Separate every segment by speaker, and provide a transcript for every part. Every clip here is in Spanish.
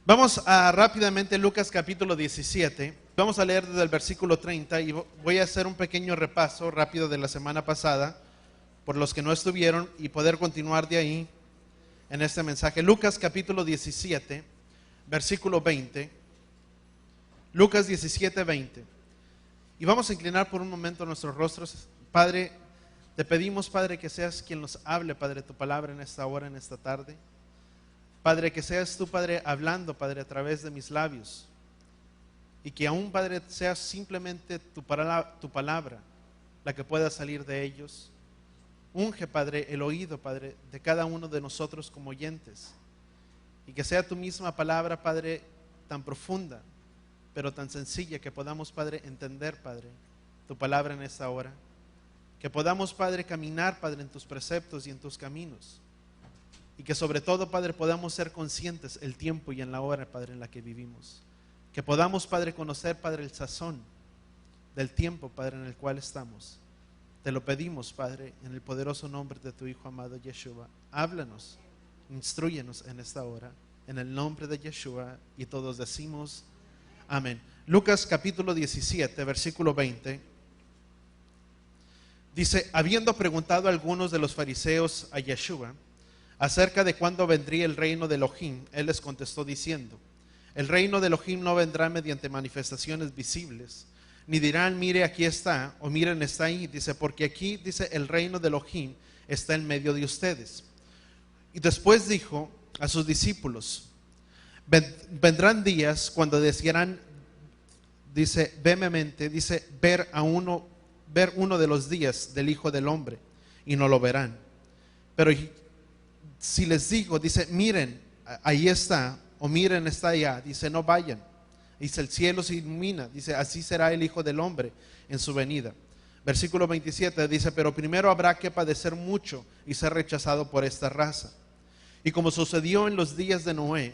Speaker 1: Vamos a rápidamente Lucas capítulo 17. Vamos a leer desde el versículo 30 y voy a hacer un pequeño repaso rápido de la semana pasada por los que no estuvieron y poder continuar de ahí en este mensaje. Lucas capítulo 17, versículo 20. Lucas 17, 20. Y vamos a inclinar por un momento nuestros rostros. Padre, te pedimos, Padre, que seas quien nos hable, Padre, tu palabra en esta hora, en esta tarde. Padre, que seas tú, Padre, hablando, Padre, a través de mis labios. Y que aún, Padre, seas simplemente tu palabra la que pueda salir de ellos. Unge, Padre, el oído, Padre, de cada uno de nosotros como oyentes. Y que sea tu misma palabra, Padre, tan profunda, pero tan sencilla que podamos, Padre, entender, Padre, tu palabra en esta hora. Que podamos, Padre, caminar, Padre, en tus preceptos y en tus caminos. Y que sobre todo, Padre, podamos ser conscientes el tiempo y en la hora, Padre, en la que vivimos. Que podamos, Padre, conocer, Padre, el sazón del tiempo, Padre, en el cual estamos. Te lo pedimos, Padre, en el poderoso nombre de tu Hijo amado Yeshua. Háblanos, instrúyenos en esta hora, en el nombre de Yeshua, y todos decimos amén. Lucas capítulo 17, versículo 20. Dice, habiendo preguntado a algunos de los fariseos a Yeshua acerca de cuándo vendría el reino de Elohim, él les contestó diciendo, el reino de Elohim no vendrá mediante manifestaciones visibles, ni dirán, mire aquí está, o miren está ahí, dice, porque aquí, dice, el reino de Elohim está en medio de ustedes. Y después dijo a sus discípulos, vendrán días cuando desearán, dice, vehemente, dice, ver uno de los días del Hijo del Hombre, y no lo verán. Pero si les digo, dice, miren, ahí está, o miren, está allá, dice, no vayan. Dice, el cielo se ilumina, dice, así será el Hijo del Hombre en su venida. Versículo 27 dice, pero primero habrá que padecer mucho y ser rechazado por esta raza. Y como sucedió en los días de Noé,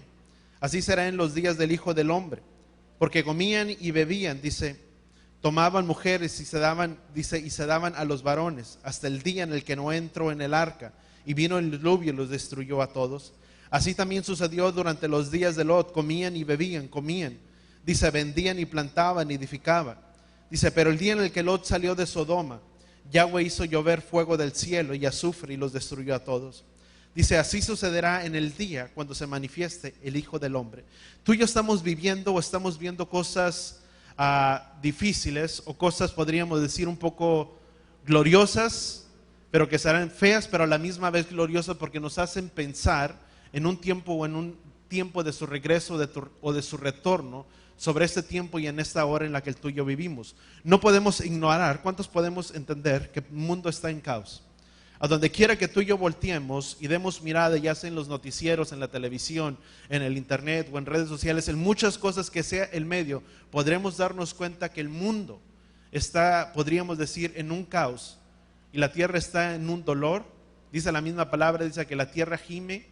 Speaker 1: así será en los días del Hijo del Hombre. Porque comían y bebían, dice, tomaban mujeres y se daban, dice, y se daban a los varones, hasta el día en el que Noé entró en el arca, y vino el diluvio y los destruyó a todos. Así también sucedió durante los días de Lot, comían y bebían, comían, dice, vendían y plantaban y edificaban. Dice, pero el día en el que Lot salió de Sodoma, Yahweh hizo llover fuego del cielo y azufre y los destruyó a todos. Dice, así sucederá en el día cuando se manifieste el Hijo del Hombre. Tú y yo estamos viviendo o estamos viendo cosas difíciles o cosas, podríamos decir, un poco gloriosas, pero que serán feas, pero a la misma vez gloriosas, porque nos hacen pensar en un tiempo o en un tiempo de su regreso o de su retorno sobre este tiempo y en esta hora en la que tú y yo vivimos. No podemos ignorar, ¿cuántos podemos entender que el mundo está en caos? A donde quiera que tú y yo volteemos y demos mirada, ya sea en los noticieros, en la televisión, en el internet o en redes sociales, en muchas cosas que sea el medio, podremos darnos cuenta que el mundo está, podríamos decir, en un caos y la tierra está en un dolor. Dice la misma palabra, dice que la tierra gime,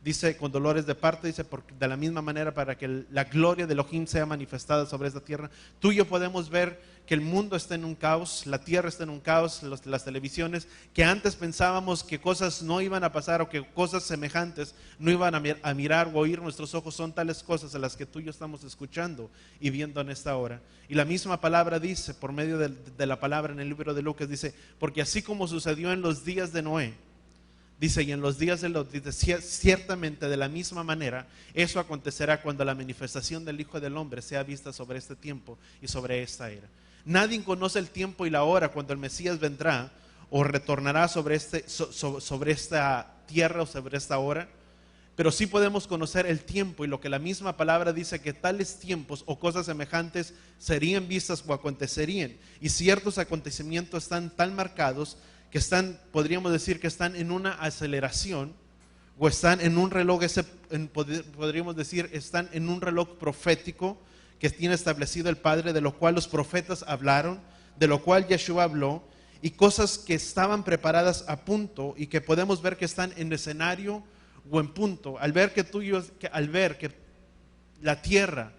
Speaker 1: dice con dolores de parto, dice de la misma manera para que la gloria de Elohim sea manifestada sobre esta tierra. Tú y yo podemos ver que el mundo está en un caos, la tierra está en un caos, las televisiones, que antes pensábamos que cosas no iban a pasar o que cosas semejantes no iban a mirar o oír nuestros ojos, son tales cosas a las que tú y yo estamos escuchando y viendo en esta hora. Y la misma palabra dice, por medio de la palabra en el libro de Lucas, dice, porque así como sucedió en los días de Noé, dice, y en los días de Lot, dice, ciertamente de la misma manera, eso acontecerá cuando la manifestación del Hijo del Hombre sea vista sobre este tiempo y sobre esta era. Nadie conoce el tiempo y la hora cuando el Mesías vendrá o retornará sobre esta tierra o sobre esta hora, pero sí podemos conocer el tiempo y lo que la misma palabra dice, que tales tiempos o cosas semejantes serían vistas o acontecerían, y ciertos acontecimientos están tan marcados que están, podríamos decir que están en una aceleración o están en un reloj, podríamos decir, están en un reloj profético que tiene establecido el Padre, de lo cual los profetas hablaron, de lo cual Yeshua habló, y cosas que estaban preparadas a punto y que podemos ver que están en escenario o en punto. Al ver que la tierra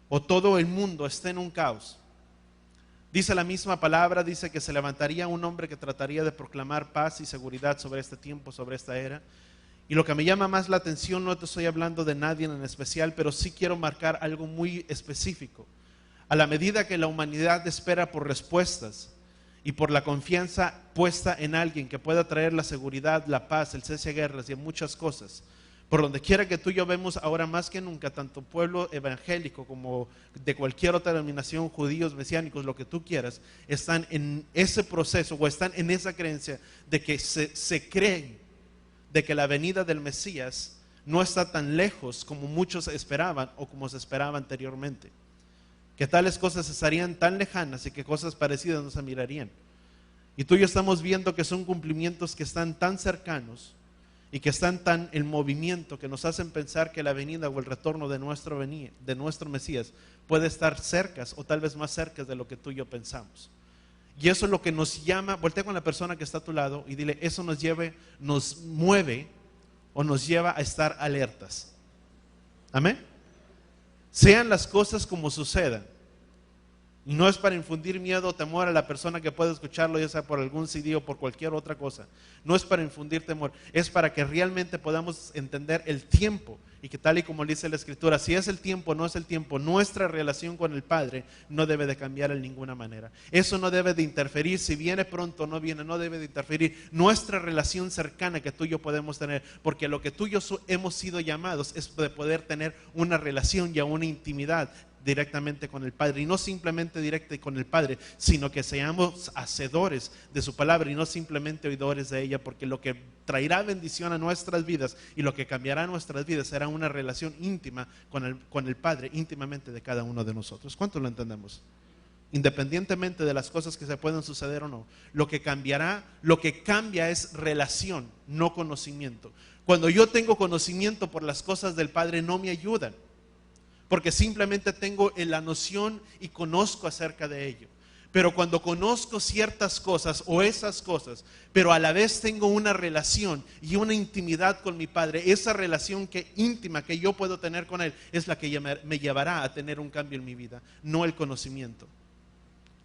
Speaker 1: o todo el mundo está en un caos, dice la misma palabra, dice que se levantaría un hombre que trataría de proclamar paz y seguridad sobre este tiempo, sobre esta era. Y lo que me llama más la atención, no te estoy hablando de nadie en especial, pero sí quiero marcar algo muy específico. A la medida que la humanidad espera por respuestas y por la confianza puesta en alguien que pueda traer la seguridad, la paz, el cese de guerras y en muchas cosas, por donde quiera que tú y yo vemos ahora más que nunca, tanto pueblo evangélico como de cualquier otra denominación, judíos, mesiánicos, lo que tú quieras, están en ese proceso o están en esa creencia de que se creen de que la venida del Mesías no está tan lejos como muchos esperaban o como se esperaba anteriormente. Que tales cosas estarían tan lejanas y que cosas parecidas no se mirarían. Y tú y yo estamos viendo que son cumplimientos que están tan cercanos y que están tan en movimiento que nos hacen pensar que la venida o el retorno de nuestro Mesías puede estar cerca o tal vez más cerca de lo que tú y yo pensamos. Y eso es lo que nos llama, voltea con la persona que está a tu lado y dile, eso nos mueve o nos lleva a estar alertas. Amén. Sean las cosas como sucedan. Y no es para infundir miedo o temor a la persona que pueda escucharlo, ya sea por algún CD o por cualquier otra cosa. No es para infundir temor, es para que realmente podamos entender el tiempo. Y que tal y como dice la Escritura, si es el tiempo o no es el tiempo, nuestra relación con el Padre no debe de cambiar en ninguna manera. Eso no debe de interferir, si viene pronto o no viene, no debe de interferir nuestra relación cercana que tú y yo podemos tener. Porque lo que tú y yo hemos sido llamados es de poder tener una relación y una intimidad directamente con el Padre, y no simplemente directa con el Padre, sino que seamos hacedores de su palabra y no simplemente oidores de ella, porque lo que traerá bendición a nuestras vidas y lo que cambiará nuestras vidas será una relación íntima con el Padre, íntimamente de cada uno de nosotros. ¿Cuánto lo entendemos? Independientemente de las cosas que se puedan suceder o no, lo que cambia es relación, no conocimiento. Cuando yo tengo conocimiento por las cosas del Padre, no me ayudan, porque simplemente tengo la noción y conozco acerca de ello. Pero cuando conozco ciertas cosas o esas cosas, pero a la vez tengo una relación y una intimidad con mi Padre, esa relación íntima que yo puedo tener con Él es la que me llevará a tener un cambio en mi vida, no el conocimiento.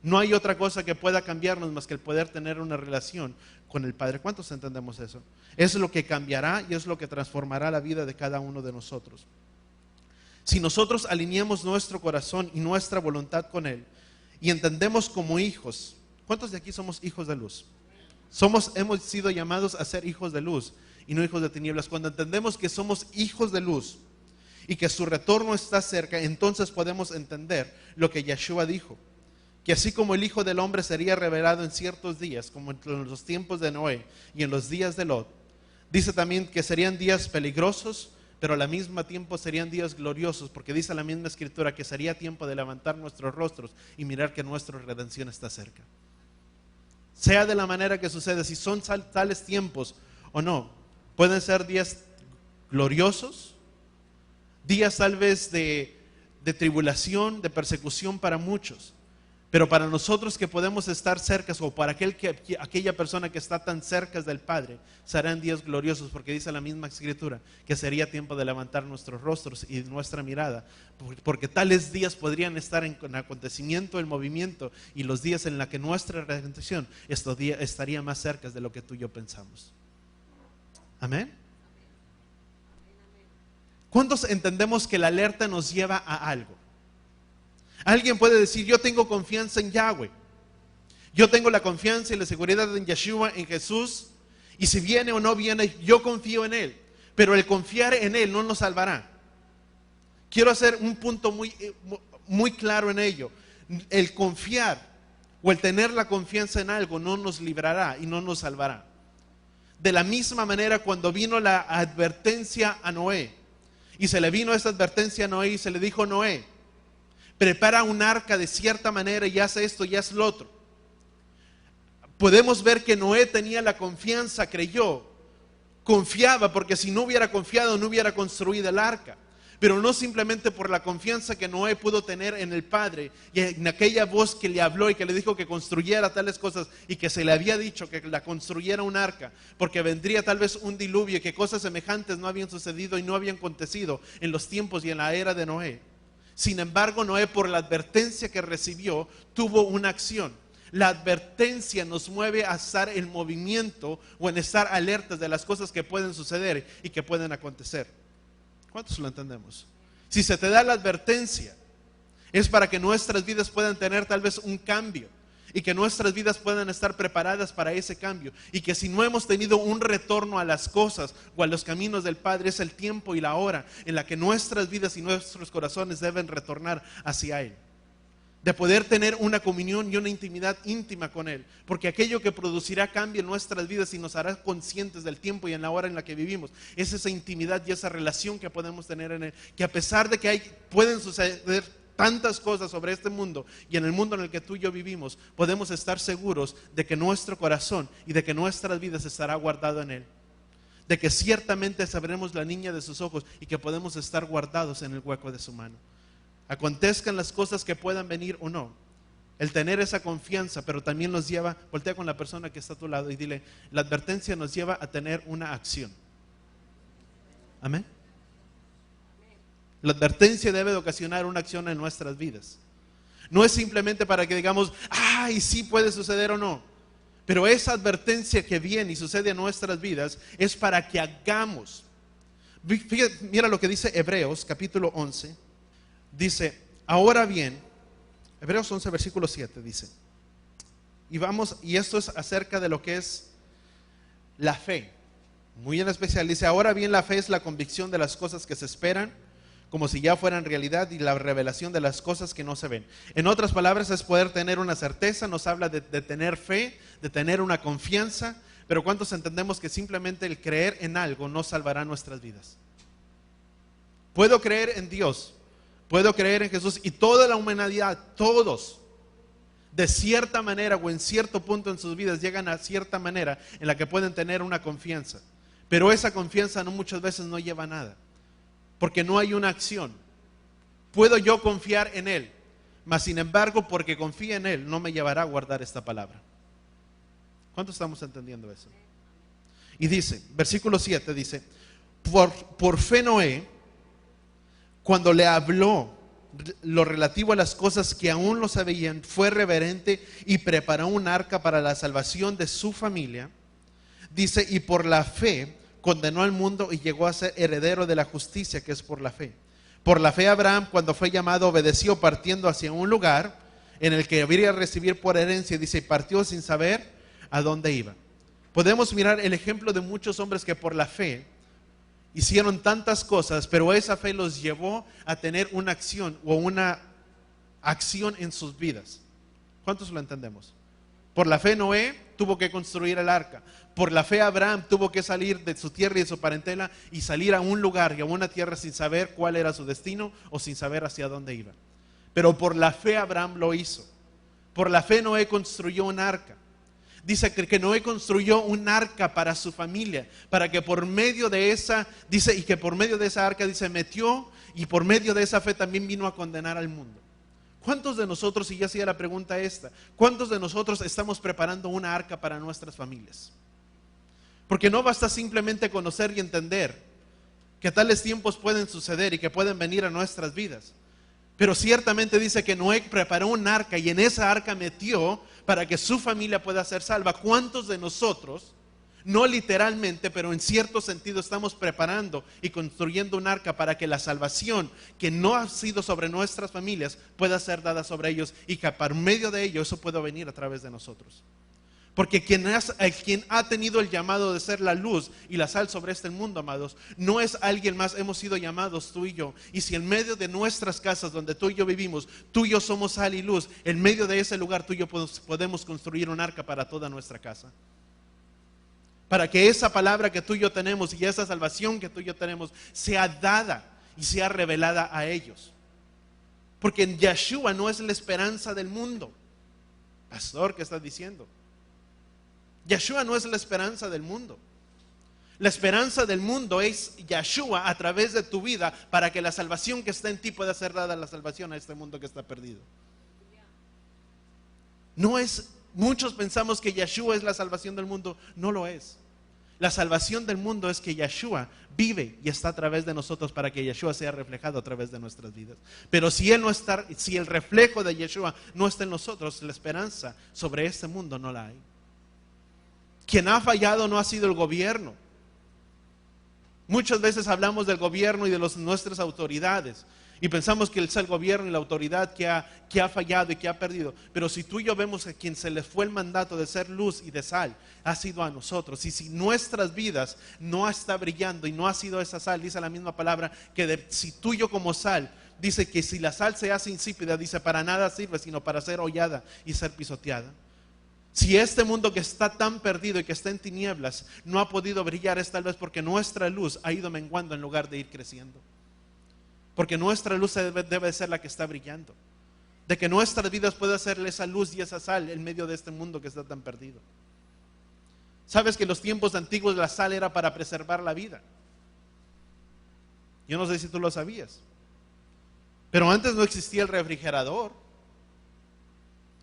Speaker 1: No hay otra cosa que pueda cambiarnos más que el poder tener una relación con el Padre. ¿Cuántos entendemos eso? Es lo que cambiará y es lo que transformará la vida de cada uno de nosotros. Si nosotros alineamos nuestro corazón y nuestra voluntad con Él y entendemos como hijos, ¿cuántos de aquí somos hijos de luz? Hemos sido llamados a ser hijos de luz y no hijos de tinieblas. Cuando entendemos que somos hijos de luz y que su retorno está cerca, entonces podemos entender lo que Yeshua dijo, que así como el Hijo del Hombre sería revelado en ciertos días, como en los tiempos de Noé y en los días de Lot, dice también que serían días peligrosos, pero al mismo tiempo serían días gloriosos, porque dice la misma Escritura que sería tiempo de levantar nuestros rostros y mirar que nuestra redención está cerca. Sea de la manera que sucede, si son tales tiempos o no, pueden ser días gloriosos, días tal vez de tribulación, de persecución para muchos. Pero para nosotros que podemos estar cerca, o para aquella persona que está tan cerca del Padre, serán días gloriosos, porque dice la misma Escritura que sería tiempo de levantar nuestros rostros y nuestra mirada, porque tales días podrían estar en acontecimiento, en movimiento, y los días en los que nuestra redención estaría más cerca de lo que tú y yo pensamos. Amén. ¿Cuántos entendemos que la alerta nos lleva a algo? Alguien puede decir, yo tengo confianza en Yahweh, yo tengo la confianza y la seguridad en Yeshua, en Jesús, y si viene o no viene, yo confío en Él, pero el confiar en Él no nos salvará. Quiero hacer un punto muy claro en ello. El confiar o el tener la confianza en algo no nos librará y no nos salvará. De la misma manera, cuando vino la advertencia a Noé, y se le vino esa advertencia a Noé y se le dijo, Noé, prepara un arca de cierta manera y haz esto y haz lo otro. Podemos ver que Noé tenía la confianza, confiaba, porque si no hubiera confiado no hubiera construido el arca. Pero no simplemente por la confianza que Noé pudo tener en el Padre y en aquella voz que le habló y que le dijo que construyera tales cosas y que se le había dicho que la construyera un arca, porque vendría tal vez un diluvio y que cosas semejantes no habían sucedido y no habían acontecido en los tiempos y en la era de Noé. Sin embargo, Noé, por la advertencia que recibió, tuvo una acción. La advertencia nos mueve a estar en movimiento o en estar alertas de las cosas que pueden suceder y que pueden acontecer. ¿Cuántos lo entendemos? Si se te da la advertencia, es para que nuestras vidas puedan tener tal vez un cambio y que nuestras vidas puedan estar preparadas para ese cambio, y que si no hemos tenido un retorno a las cosas o a los caminos del Padre, es el tiempo y la hora en la que nuestras vidas y nuestros corazones deben retornar hacia Él, de poder tener una comunión y una intimidad íntima con Él, porque aquello que producirá cambio en nuestras vidas y nos hará conscientes del tiempo y en la hora en la que vivimos, es esa intimidad y esa relación que podemos tener en Él, que a pesar de que pueden suceder tantas cosas sobre este mundo y en el mundo en el que tú y yo vivimos, podemos estar seguros de que nuestro corazón y de que nuestras vidas estará guardado en Él, de que ciertamente sabremos la niña de sus ojos y que podemos estar guardados en el hueco de su mano. Acontezcan las cosas que puedan venir o no, el tener esa confianza, pero también nos lleva, voltea con la persona que está a tu lado y dile, la advertencia nos lleva a tener una acción. Amén. La advertencia debe de ocasionar una acción en nuestras vidas. No es simplemente para que digamos, ay, sí puede suceder o no. Pero esa advertencia que viene y sucede en nuestras vidas es para que hagamos. Fíjate, mira lo que dice Hebreos capítulo 11. Dice, ahora bien, Hebreos 11 versículo 7 dice, y esto es acerca de lo que es la fe. Muy en especial, dice, ahora bien la fe es la convicción de las cosas que se esperan, como si ya fueran realidad, y la revelación de las cosas que no se ven. En otras palabras, es poder tener una certeza, nos habla de tener fe, de tener una confianza, pero ¿cuántos entendemos que simplemente el creer en algo no salvará nuestras vidas? Puedo creer en Dios, puedo creer en Jesús, y toda la humanidad, todos, de cierta manera o en cierto punto en sus vidas, llegan a cierta manera en la que pueden tener una confianza, pero esa confianza muchas veces no lleva a nada, porque no hay una acción. Puedo yo confiar en Él, mas sin embargo, porque confíe en Él, no me llevará a guardar esta palabra. ¿Cuántos estamos entendiendo eso? Y dice, versículo 7 dice, por fe Noé, cuando le habló lo relativo a las cosas que aún no sabían, fue reverente y preparó un arca para la salvación de su familia. Dice, y por la fe condenó al mundo y llegó a ser heredero de la justicia que es por la fe. Por la fe Abraham, cuando fue llamado, obedeció partiendo hacia un lugar en el que debería recibir por herencia. Dice, y partió sin saber a dónde iba. Podemos mirar el ejemplo de muchos hombres que por la fe hicieron tantas cosas, pero esa fe los llevó a tener una acción o una acción en sus vidas. ¿Cuántos lo entendemos? Por la fe Noé tuvo que construir el arca. Por la fe Abraham tuvo que salir de su tierra y de su parentela y salir a un lugar y a una tierra sin saber cuál era su destino o sin saber hacia dónde iba. Pero por la fe Abraham lo hizo. Por la fe Noé construyó un arca. Dice que Noé construyó un arca para su familia, para que por medio de esa, dice, y que por medio de esa arca, dice, metió, y por medio de esa fe también vino a condenar al mundo. ¿Cuántos de nosotros, y ya hacía la pregunta esta, cuántos de nosotros estamos preparando una arca para nuestras familias? Porque no basta simplemente conocer y entender que tales tiempos pueden suceder y que pueden venir a nuestras vidas. Pero ciertamente dice que Noé preparó un arca y en esa arca metió para que su familia pueda ser salva. ¿Cuántos de nosotros, no literalmente, pero en cierto sentido, estamos preparando y construyendo un arca para que la salvación que no ha sido sobre nuestras familias pueda ser dada sobre ellos y que por medio de ello eso pueda venir a través de nosotros? Porque quien ha tenido el llamado de ser la luz y la sal sobre este mundo, amados, no es alguien más. Hemos sido llamados tú y yo. Y si en medio de nuestras casas donde tú y yo vivimos, tú y yo somos sal y luz, en medio de ese lugar tú y yo podemos construir un arca para toda nuestra casa. Para que esa palabra que tú y yo tenemos y esa salvación que tú y yo tenemos sea dada y sea revelada a ellos. Porque en Yeshua no es la esperanza del mundo. Pastor, ¿qué estás diciendo? Yeshua no es la esperanza del mundo. La esperanza del mundo es Yeshua a través de tu vida para que la salvación que está en ti pueda ser dada la salvación a este mundo que está perdido. No es, muchos pensamos que Yeshua es la salvación del mundo. No lo es. La salvación del mundo es que Yeshua vive y está a través de nosotros para que Yeshua sea reflejado a través de nuestras vidas. Pero si Él no está, si el reflejo de Yeshua no está en nosotros, la esperanza sobre este mundo no la hay. Quien ha fallado no ha sido el gobierno. Muchas veces hablamos del gobierno y de nuestras autoridades y pensamos que es el gobierno y la autoridad que ha fallado y que ha perdido. Pero si tú y yo vemos a quien se le fue el mandato de ser luz y de sal, ha sido a nosotros. Y si nuestras vidas no está brillando y no ha sido esa sal, dice la misma palabra, que si tú y yo como sal, dice que si la sal se hace insípida, dice para nada sirve sino para ser hollada y ser pisoteada. Si este mundo que está tan perdido y que está en tinieblas no ha podido brillar, es tal vez porque nuestra luz ha ido menguando en lugar de ir creciendo. Porque nuestra luz debe ser la que está brillando. De que nuestras vidas pueda ser esa luz y esa sal en medio de este mundo que está tan perdido. Sabes que en los tiempos antiguos la sal era para preservar la vida. Yo no sé si tú lo sabías. Pero antes no existía el refrigerador.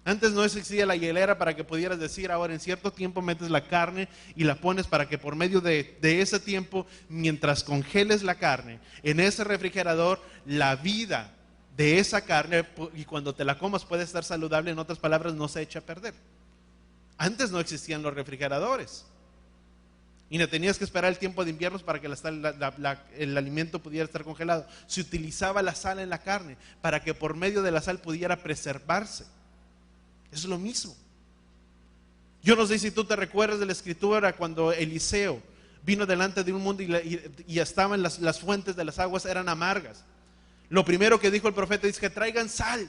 Speaker 1: Antes no existía la hielera para que pudieras decir, ahora en cierto tiempo metes la carne y la pones para que por medio de ese tiempo, mientras congeles la carne, en ese refrigerador, la vida de esa carne, y cuando te la comas puede estar saludable, en otras palabras, no se echa a perder. Antes no existían los refrigeradores. Y no tenías que esperar el tiempo de invierno para que el alimento pudiera estar congelado. Se utilizaba la sal en la carne para que por medio de la sal pudiera preservarse. Es lo mismo. Yo no sé si tú te recuerdas de la escritura cuando Eliseo vino delante de un mundo y estaban las fuentes de las aguas eran amargas. Lo primero que dijo el profeta es que traigan sal.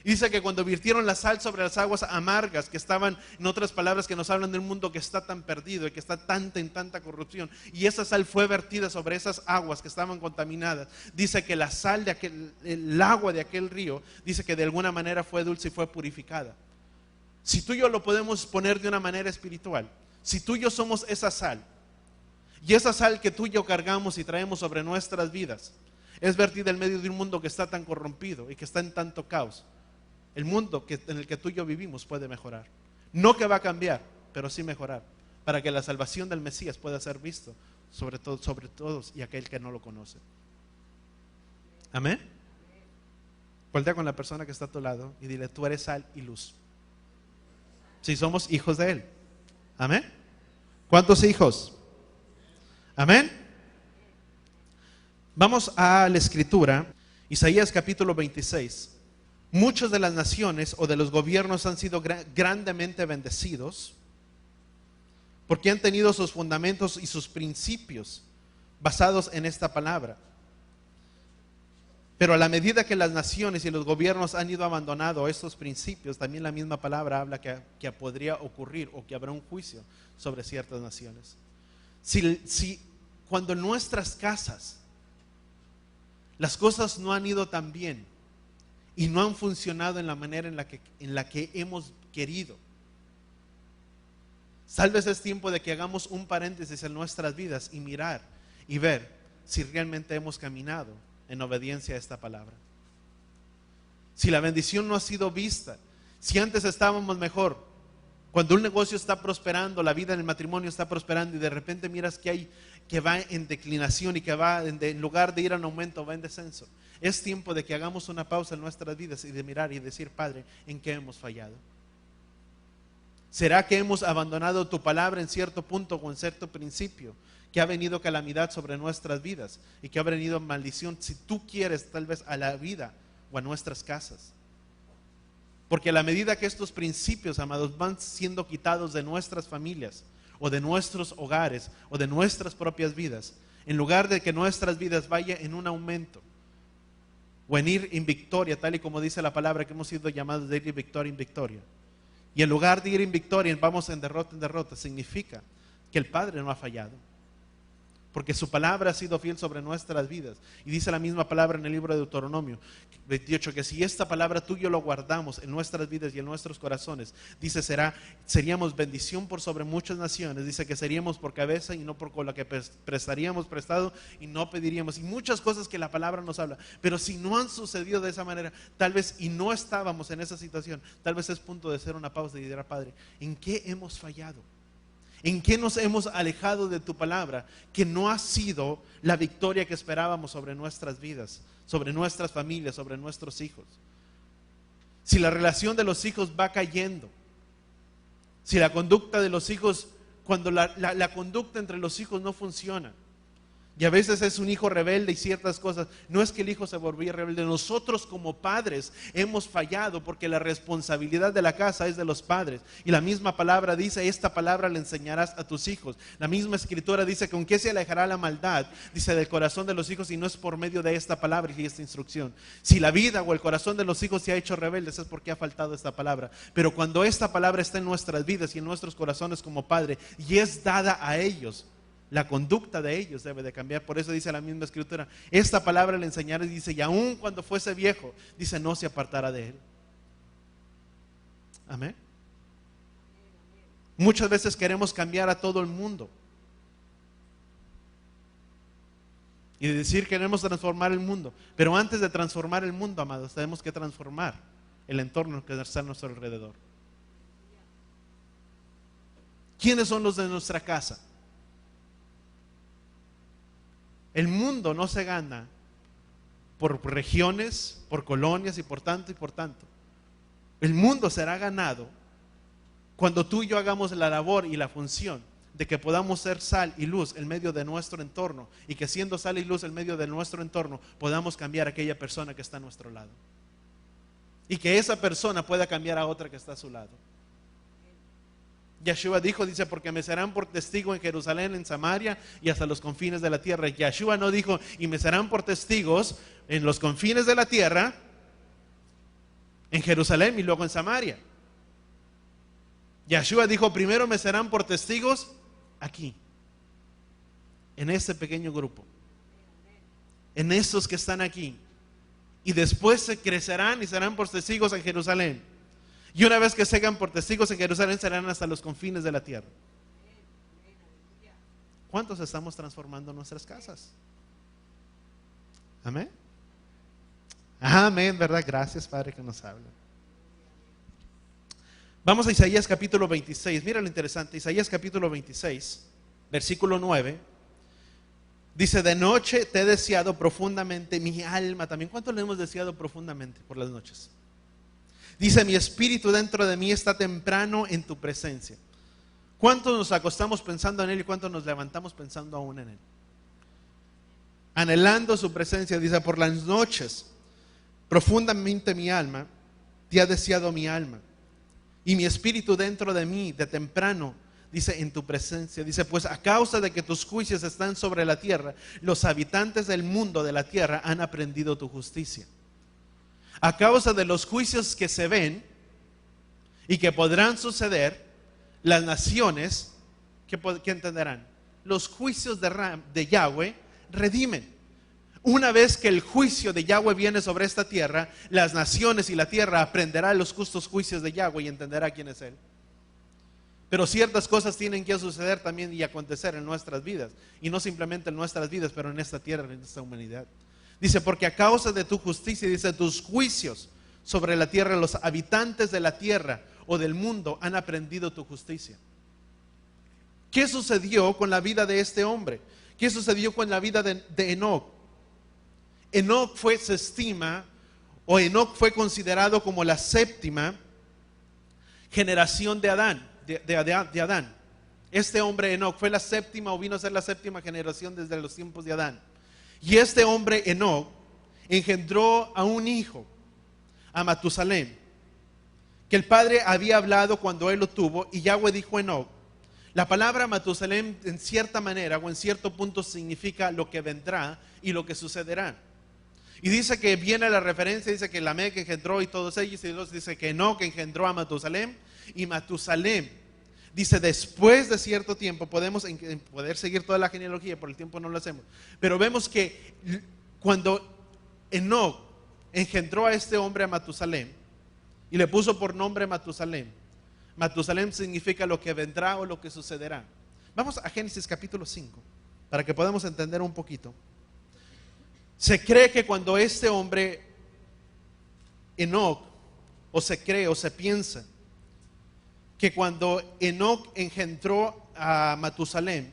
Speaker 1: Y dice que cuando virtieron la sal sobre las aguas amargas, que estaban, en otras palabras, que nos hablan de un mundo que está tan perdido y que está en tanta corrupción, y esa sal fue vertida sobre esas aguas que estaban contaminadas, dice que la sal de el agua de aquel río, dice que de alguna manera fue dulce y fue purificada. Si tú y yo lo podemos poner de una manera espiritual, si tú y yo somos esa sal, y esa sal que tú y yo cargamos y traemos sobre nuestras vidas, es vertida en medio de un mundo que está tan corrompido y que está en tanto caos. El mundo en el que tú y yo vivimos puede mejorar. No que va a cambiar, pero sí mejorar, para que la salvación del Mesías pueda ser visto sobre todos y aquel que no lo conoce. Amén. Voltea con la persona que está a tu lado y dile, tú eres sal y luz. Si somos hijos de Él. Amén. ¿Cuántos hijos? Amén. Vamos a la escritura, Isaías capítulo 26. Muchas de las naciones o de los gobiernos han sido grandemente bendecidos porque han tenido sus fundamentos y sus principios basados en esta palabra. Pero a la medida que las naciones y los gobiernos han ido abandonando estos principios, también la misma palabra habla que podría ocurrir o que habrá un juicio sobre ciertas naciones. Si cuando en nuestras casas las cosas no han ido tan bien y no han funcionado en la manera en la que hemos querido, tal vez es tiempo de que hagamos un paréntesis en nuestras vidas y mirar y ver si realmente hemos caminado en obediencia a esta palabra. Si la bendición no ha sido vista, si antes estábamos mejor, cuando un negocio está prosperando, la vida en el matrimonio está prosperando y de repente miras que va en declinación y que va en lugar de ir en aumento va en descenso. Es tiempo de que hagamos una pausa en nuestras vidas y de mirar y decir, Padre, ¿en qué hemos fallado? ¿Será que hemos abandonado tu palabra en cierto punto o en cierto principio? Que ha venido calamidad sobre nuestras vidas y que ha venido maldición, si tú quieres, tal vez a la vida o a nuestras casas. Porque a la medida que estos principios, amados, van siendo quitados de nuestras familias o de nuestros hogares o de nuestras propias vidas, en lugar de que nuestras vidas vayan en un aumento o en ir en victoria, tal y como dice la palabra que hemos sido llamados de ir de victoria en victoria, y en lugar de ir en victoria vamos en derrota, significa que el Padre no ha fallado, porque su palabra ha sido fiel sobre nuestras vidas. Y dice la misma palabra en el libro de Deuteronomio 28, que si esta palabra tú y yo lo guardamos en nuestras vidas y en nuestros corazones, dice, seríamos bendición por sobre muchas naciones. Dice que seríamos por cabeza y no por cola, que prestaríamos prestado y no pediríamos, y muchas cosas que la palabra nos habla. Pero si no han sucedido de esa manera, tal vez, y no estábamos en esa situación, tal vez es punto de hacer una pausa y decir, Padre, ¿en qué hemos fallado? ¿En qué nos hemos alejado de tu palabra? Que no ha sido la victoria que esperábamos sobre nuestras vidas, sobre nuestras familias, sobre nuestros hijos. Si la relación de los hijos va cayendo, si la conducta de los hijos, cuando la conducta entre los hijos no funciona, y a veces es un hijo rebelde y ciertas cosas, no es que el hijo se volvía rebelde, nosotros como padres hemos fallado, porque la responsabilidad de la casa es de los padres, y la misma palabra dice, esta palabra le enseñarás a tus hijos. La misma escritura dice, ¿con qué se alejará la maldad? Dice, del corazón de los hijos, y no es por medio de esta palabra y esta instrucción. Si la vida o el corazón de los hijos se ha hecho rebeldes, es porque ha faltado esta palabra. Pero cuando esta palabra está en nuestras vidas y en nuestros corazones como padre, y es dada a ellos, la conducta de ellos debe de cambiar. Por eso dice la misma escritura, esta palabra le enseñaré, dice, y aun cuando fuese viejo, dice, no se apartará de él. Amén. Muchas veces queremos cambiar a todo el mundo y decir queremos transformar el mundo, pero antes de transformar el mundo, amados, tenemos que transformar el entorno que está a nuestro alrededor. ¿Quiénes son los de nuestra casa? El mundo no se gana por regiones, por colonias y por tanto y por tanto. El mundo será ganado cuando tú y yo hagamos la labor y la función de que podamos ser sal y luz en medio de nuestro entorno, y que siendo sal y luz en medio de nuestro entorno podamos cambiar a aquella persona que está a nuestro lado, y que esa persona pueda cambiar a otra que está a su lado. Yeshua dijo, dice, porque me serán por testigo en Jerusalén, en Samaria y hasta los confines de la tierra. Yeshua no dijo, y me serán por testigos en los confines de la tierra, en Jerusalén y luego en Samaria. Yeshua dijo, primero me serán por testigos aquí, en este pequeño grupo, en estos que están aquí, y después se crecerán y serán por testigos en Jerusalén. Y una vez que sean por testigos en Jerusalén, serán hasta los confines de la tierra. ¿Cuántos estamos transformando nuestras casas? Amén. Amén, ¿verdad? Gracias, Padre, que nos habla. Vamos a Isaías capítulo 26. Mira lo interesante. Isaías capítulo 26, versículo 9. Dice, de noche te he deseado profundamente, mi alma también. ¿Cuánto le hemos deseado profundamente por las noches? Dice, mi espíritu dentro de mí está temprano en tu presencia. ¿Cuántos nos acostamos pensando en Él y cuántos nos levantamos pensando aún en Él? Anhelando su presencia, dice, por las noches, profundamente mi alma, te ha deseado mi alma. Y mi espíritu dentro de mí, de temprano, dice, en tu presencia. Dice, pues a causa de que tus juicios están sobre la tierra, los habitantes del mundo de la tierra han aprendido tu justicia. A causa de los juicios que se ven y que podrán suceder, las naciones, ¿qué entenderán? Los juicios de Yahweh redimen. Una vez que el juicio de Yahweh viene sobre esta tierra, las naciones y la tierra aprenderán los justos juicios de Yahweh y entenderá quién es Él. Pero ciertas cosas tienen que suceder también y acontecer en nuestras vidas, y no simplemente en nuestras vidas, pero en esta tierra, en esta humanidad. Dice, porque a causa de tu justicia, dice, tus juicios sobre la tierra, los habitantes de la tierra o del mundo han aprendido tu justicia. ¿Qué sucedió con la vida de este hombre? ¿Qué sucedió con la vida de Enoc? Enoc se estima, o Enoc fue considerado como la séptima generación de Adán. Este hombre Enoc fue la séptima, o vino a ser la séptima generación desde los tiempos de Adán. Y este hombre Enoc engendró a un hijo, a Matusalén, que el padre había hablado cuando él lo tuvo, y Yahweh dijo a Enoc. La palabra Matusalén en cierta manera o en cierto punto significa lo que vendrá y lo que sucederá. Y dice que viene la referencia, dice que Lamec engendró y todos ellos, y dice que Enoc engendró a Matusalén, y Matusalén, dice, después de cierto tiempo, podemos poder seguir toda la genealogía, por el tiempo no lo hacemos, pero vemos que cuando Enoc engendró a este hombre, a Matusalén, y le puso por nombre Matusalén, Matusalén significa lo que vendrá o lo que sucederá. Vamos a Génesis capítulo 5, para que podamos entender un poquito. Se cree que cuando este hombre Enoc, o se cree o se piensa, que cuando Enoc engendró a Matusalén,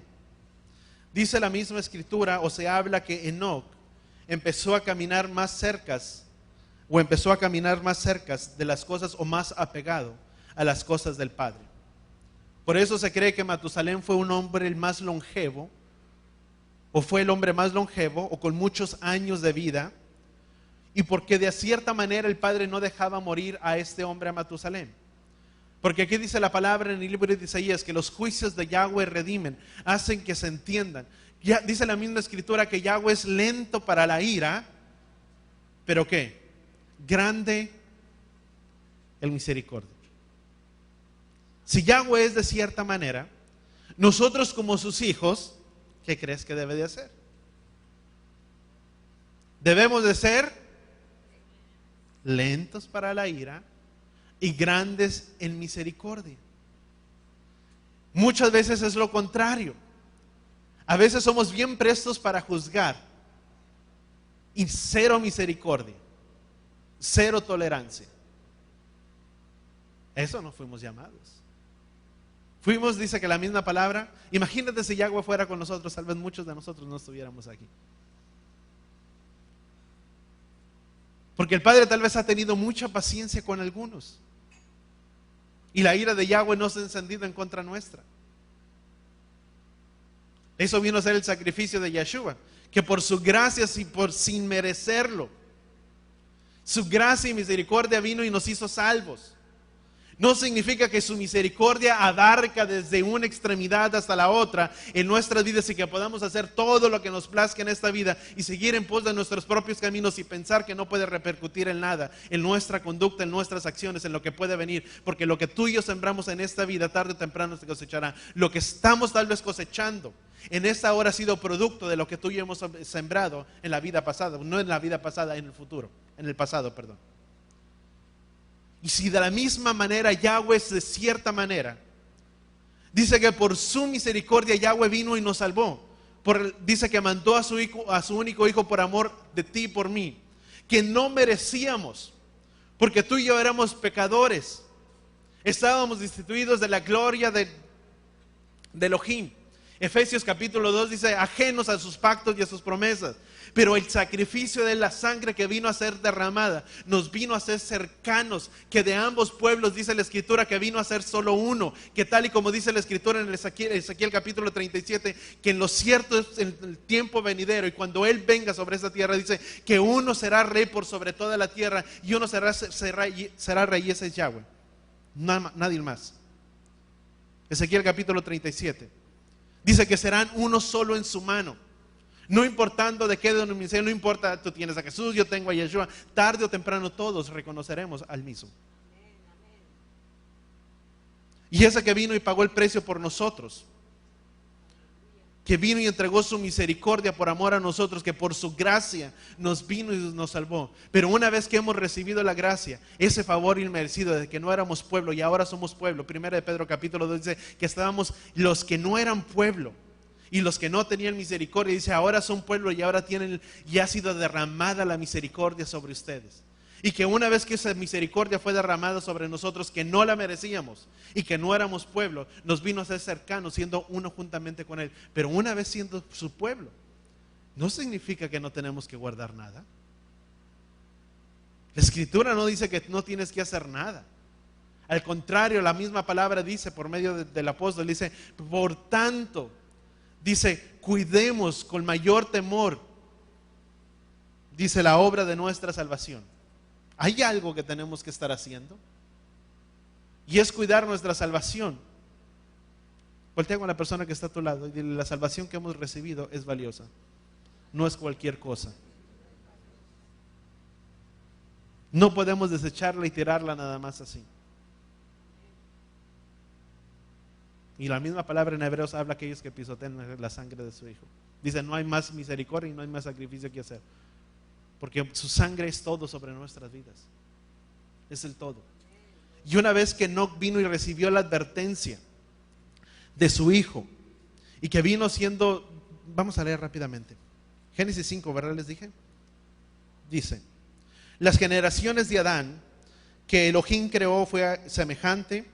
Speaker 1: dice la misma escritura, o se habla que Enoc empezó a caminar más cerca de las cosas, o más apegado a las cosas del Padre. Por eso se cree que Matusalén fue un hombre el más longevo, o fue el hombre más longevo, o con muchos años de vida, y porque de cierta manera el Padre no dejaba morir a este hombre, a Matusalén. Porque aquí dice la palabra en el libro de Isaías que los juicios de Yahweh redimen, hacen que se entiendan. Ya dice la misma escritura que Yahweh es lento para la ira, pero ¿qué? Grande en misericordia. Si Yahweh es de cierta manera, nosotros como sus hijos, ¿qué crees que debe de hacer? Debemos de ser lentos para la ira y grandes en misericordia. Muchas veces es lo contrario. A veces somos bien prestos para juzgar y cero misericordia, cero tolerancia. Eso no fuimos llamados. Fuimos, dice que la misma palabra. Imagínate si Yahweh fuera con nosotros, tal vez muchos de nosotros no estuviéramos aquí. Porque el Padre tal vez ha tenido mucha paciencia con algunos, y la ira de Yahweh no se ha encendido en contra nuestra. Eso vino a ser el sacrificio de Yeshua, que por su gracia y por sin merecerlo, su gracia y misericordia vino y nos hizo salvos. No significa que su misericordia abarca desde una extremidad hasta la otra en nuestras vidas, y que podamos hacer todo lo que nos plazca en esta vida y seguir en pos de nuestros propios caminos y pensar que no puede repercutir en nada, en nuestra conducta, en nuestras acciones, en lo que puede venir. Porque lo que tú y yo sembramos en esta vida, tarde o temprano se cosechará. Lo que estamos tal vez cosechando en esta hora ha sido producto de lo que tú y yo hemos sembrado en la vida pasada. No en la vida pasada, en el futuro, en el pasado, perdón. Y si de la misma manera Yahweh es de cierta manera, dice que por su misericordia Yahweh vino y nos salvó. Dice que mandó a su único hijo por amor de ti y por mí, que no merecíamos, porque tú y yo éramos pecadores, estábamos destituidos de la gloria de Elohim. Efesios capítulo 2 dice, ajenos a sus pactos y a sus promesas. Pero el sacrificio de la sangre que vino a ser derramada nos vino a ser cercanos, que de ambos pueblos, dice la escritura, que vino a ser solo uno, que tal y como dice la escritura en Ezequiel capítulo 37, que en lo cierto es en el tiempo venidero, y cuando Él venga sobre esta tierra, dice que uno será rey por sobre toda la tierra, y uno será rey, y ese es Yahweh, nadie más. Ezequiel capítulo 37 dice que serán uno solo en su mano. No importando de qué denominación, no importa, tú tienes a Jesús, yo tengo a Yeshua, tarde o temprano todos reconoceremos al mismo. Y ese que vino y pagó el precio por nosotros, que vino y entregó su misericordia por amor a nosotros, que por su gracia nos vino y nos salvó. Pero una vez que hemos recibido la gracia, ese favor inmerecido de que no éramos pueblo y ahora somos pueblo, 1 de Pedro capítulo 2 dice que estábamos los que no eran pueblo y los que no tenían misericordia, dice ahora son pueblo y ahora tienen, y ha sido derramada la misericordia sobre ustedes. Y que una vez que esa misericordia fue derramada sobre nosotros, que no la merecíamos y que no éramos pueblo, nos vino a ser cercanos, siendo uno juntamente con Él. Pero una vez siendo su pueblo, no significa que no tenemos que guardar nada. La escritura no dice que no tienes que hacer nada. Al contrario, la misma palabra dice por medio del apóstol, dice, por tanto, dice, cuidemos con mayor temor, dice, la obra de nuestra salvación. Hay algo que tenemos que estar haciendo, y es cuidar nuestra salvación. Voltea con la persona que está a tu lado y dile, la salvación que hemos recibido es valiosa, no es cualquier cosa. No podemos desecharla y tirarla nada más así. Y la misma palabra en Hebreos habla de aquellos que pisotean la sangre de su Hijo. Dice, no hay más misericordia y no hay más sacrificio que hacer, porque su sangre es todo sobre nuestras vidas. Es el todo. Y una vez que Enoc vino y recibió la advertencia de su hijo, y que vino siendo, vamos a leer rápidamente. Génesis 5, ¿verdad? Les dije. Dice, las generaciones de Adán que Elohim creó fue semejante.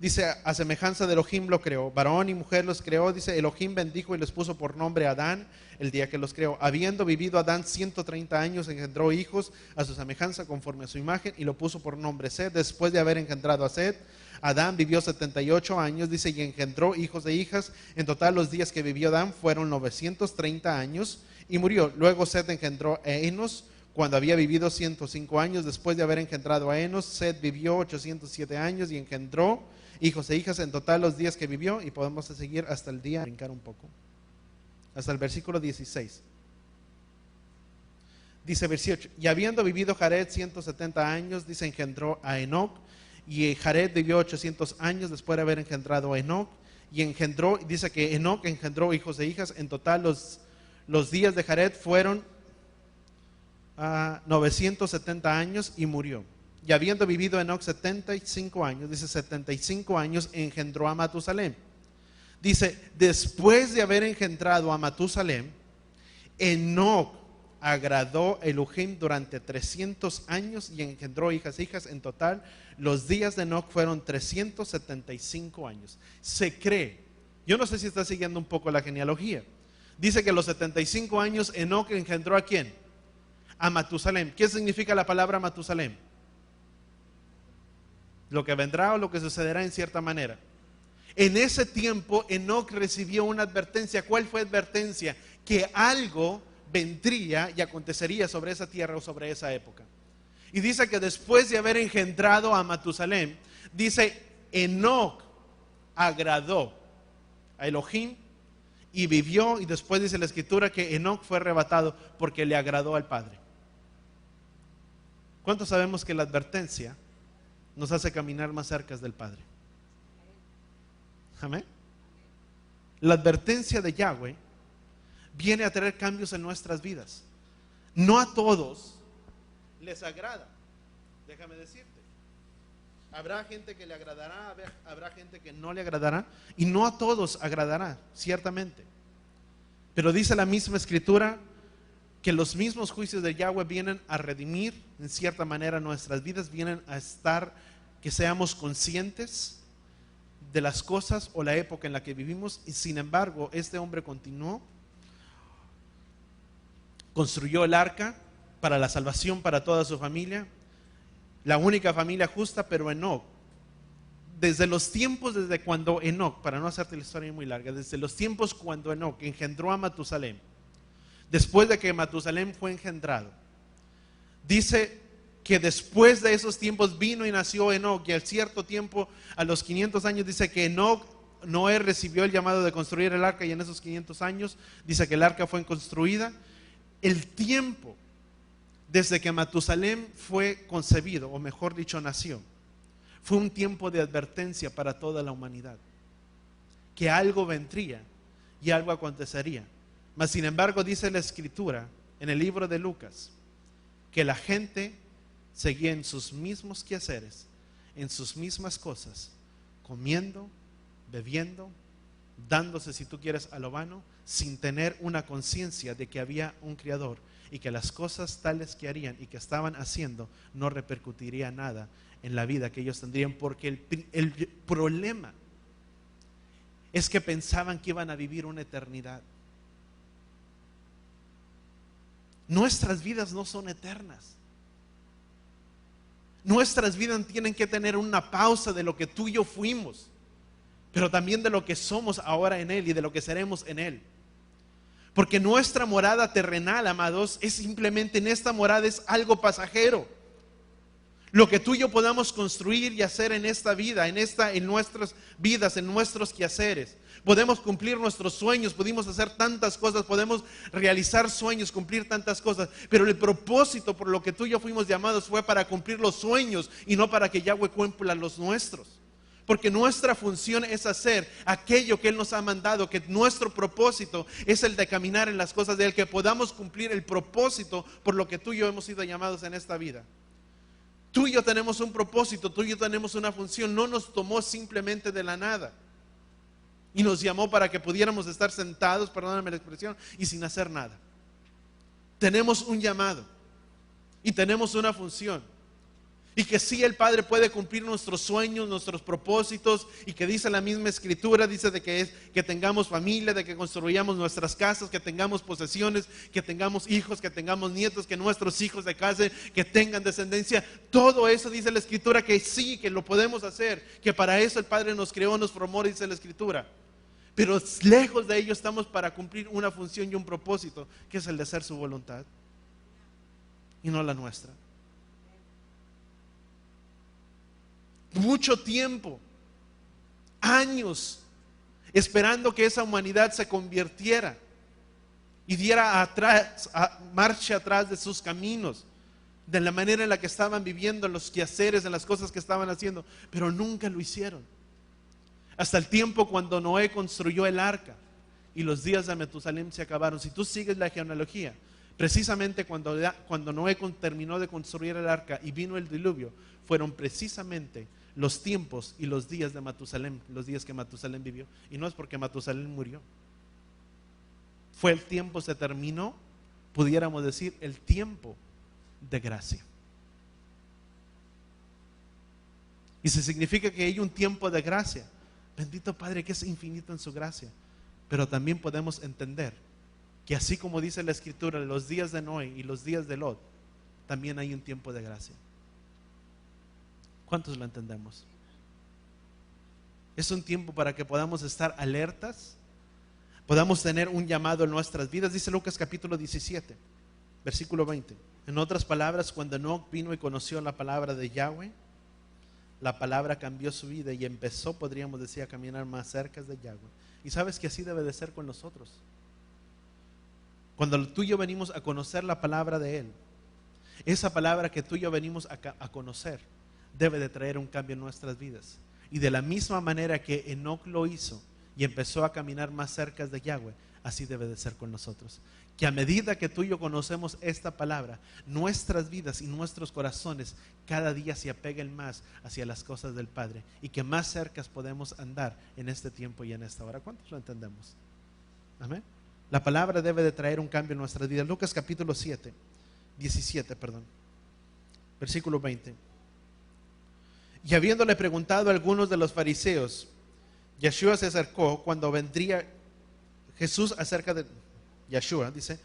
Speaker 1: Dice, a semejanza de Elohim lo creó, varón y mujer los creó. Dice, Elohim bendijo y les puso por nombre Adán el día que los creó. Habiendo vivido Adán 130 años, engendró hijos a su semejanza conforme a su imagen y lo puso por nombre Set. Después de haber engendrado a Set, Adán vivió 78 años, dice, y engendró hijos e hijas. En total los días que vivió Adán fueron 930 años y murió. Luego Set engendró a Enos cuando había vivido 105 años. Después de haber engendrado a Enos, Set vivió 807 años y engendró hijos e hijas. En total los días que vivió, y podemos seguir hasta el día, brincar un poco, hasta el versículo 16. Dice versículo 8, y habiendo vivido Jared 170 años, dice, engendró a Enoc, y Jared vivió 800 años después de haber engendrado a Enoc, y engendró, dice que Enoc engendró hijos e hijas. En total los días de Jared fueron 970 años y murió. Y habiendo vivido Enoc 75 años, dice 75 años, engendró a Matusalem. Dice, después de haber engendrado a Matusalem, Enoc agradó a Elohim durante 300 años y engendró hijas e hijas. En total, los días de Enoc fueron 375 años. Se cree, yo no sé si está siguiendo un poco la genealogía, dice que a los 75 años Enoc engendró ¿a quién? A Matusalem. ¿Qué significa la palabra Matusalem? Lo que vendrá o lo que sucederá en cierta manera. En ese tiempo Enoc recibió una advertencia. ¿Cuál fue la advertencia? Que algo vendría y acontecería sobre esa tierra o sobre esa época. Y dice que después de haber engendrado a Matusalem, dice, Enoc agradó a Elohim y vivió. Y después dice la escritura que Enoc fue arrebatado porque le agradó al Padre. ¿Cuántos sabemos que la advertencia nos hace caminar más cerca del Padre? Amén. La advertencia de Yahweh viene a traer cambios en nuestras vidas. No a todos les agrada, déjame decirte. Habrá gente que le agradará, habrá gente que no le agradará, y no a todos agradará, ciertamente. Pero dice la misma escritura que los mismos juicios de Yahweh vienen a redimir en cierta manera nuestras vidas, vienen a estar, que seamos conscientes de las cosas o la época en la que vivimos. Y sin embargo, este hombre continuó, construyó el arca para la salvación para toda su familia, la única familia justa. Pero Enoc, desde los tiempos, desde cuando Enoc, para no hacerte la historia muy larga, desde los tiempos cuando Enoc engendró a Matusalem, después de que Matusalem fue engendrado, dice que después de esos tiempos vino y nació Enoc, y al cierto tiempo, a los 500 años, dice que Noé recibió el llamado de construir el arca, y en esos 500 años dice que el arca fue construida. El tiempo desde que Matusalem fue concebido, o mejor dicho, nació, fue un tiempo de advertencia para toda la humanidad, que algo vendría y algo acontecería. Mas sin embargo, dice la escritura en el libro de Lucas que la gente seguía en sus mismos quehaceres, en sus mismas cosas, comiendo, bebiendo, dándose, si tú quieres, a lo vano, sin tener una conciencia de que había un Creador y que las cosas tales que harían y que estaban haciendo no repercutiría nada en la vida que ellos tendrían, porque el problema es que pensaban que iban a vivir una eternidad. Nuestras vidas no son eternas. Nuestras vidas tienen que tener una pausa de lo que tú y yo fuimos, pero también de lo que somos ahora en Él y de lo que seremos en Él. Porque nuestra morada terrenal, amados, es simplemente, en esta morada es algo pasajero. Lo que tú y yo podamos construir y hacer en esta vida, en nuestras vidas, en nuestros quehaceres. Podemos cumplir nuestros sueños, podemos hacer tantas cosas, podemos realizar sueños, cumplir tantas cosas. Pero el propósito por lo que tú y yo fuimos llamados fue para cumplir los sueños y no para que Yahweh cumpla los nuestros. Porque nuestra función es hacer aquello que Él nos ha mandado, que nuestro propósito es el de caminar en las cosas de Él, que podamos cumplir el propósito por lo que tú y yo hemos sido llamados en esta vida. Tú y yo tenemos un propósito, tú y yo tenemos una función. No nos tomó simplemente de la nada y nos llamó para que pudiéramos estar sentados, perdóname la expresión, y sin hacer nada. Tenemos un llamado y tenemos una función. Y que sí, el Padre puede cumplir nuestros sueños, nuestros propósitos, y que dice la misma Escritura, dice de que tengamos familia, de que construyamos nuestras casas, que tengamos posesiones, que tengamos hijos, que tengamos nietos, que nuestros hijos se casen, que tengan descendencia. Todo eso dice la Escritura que sí, que lo podemos hacer, que para eso el Padre nos creó, nos formó, dice la Escritura. Pero lejos de ello estamos para cumplir una función y un propósito, que es el de hacer su voluntad y no la nuestra. Mucho tiempo, años, esperando que esa humanidad se convirtiera y diera atrás, marcha atrás de sus caminos, de la manera en la que estaban viviendo, en los quehaceres, en las cosas que estaban haciendo, pero nunca lo hicieron. Hasta el tiempo cuando Noé construyó el arca y los días de Metusalem se acabaron. Si tú sigues la genealogía, precisamente cuando Noé terminó de construir el arca y vino el diluvio, fueron precisamente los tiempos y los días de Matusalem, los días que Matusalem vivió. Y no es porque Matusalem murió. Fue el tiempo, se terminó, pudiéramos decir, el tiempo de gracia. Y se significa que hay un tiempo de gracia. Bendito Padre que es infinito en su gracia. Pero también podemos entender que así como dice la Escritura, los días de Noé y los días de Lot, también hay un tiempo de gracia. ¿Cuántos lo entendemos? Es un tiempo para que podamos estar alertas, podamos tener un llamado en nuestras vidas. Dice Lucas capítulo 17, versículo 20. En otras palabras, cuando Enoc vino y conoció la palabra de Yahweh, la palabra cambió su vida y empezó, podríamos decir, a caminar más cerca de Yahweh. Y sabes que así debe de ser con nosotros. Cuando tú y yo venimos a conocer la palabra de Él, esa palabra que tú y yo venimos a conocer, debe de traer un cambio en nuestras vidas. Y de la misma manera que Enoc lo hizo y empezó a caminar más cerca de Yahweh, así debe de ser con nosotros. Que a medida que tú y yo conocemos esta palabra, nuestras vidas y nuestros corazones cada día se apeguen más hacia las cosas del Padre, y que más cercas podemos andar en este tiempo y en esta hora. ¿Cuántos lo entendemos? Amén. La palabra debe de traer un cambio en nuestras vidas. Lucas capítulo 17, versículo 20. Y habiéndole preguntado a algunos de los fariseos, Yeshua se acercó cuando vendría Jesús acerca de Yeshua, dice,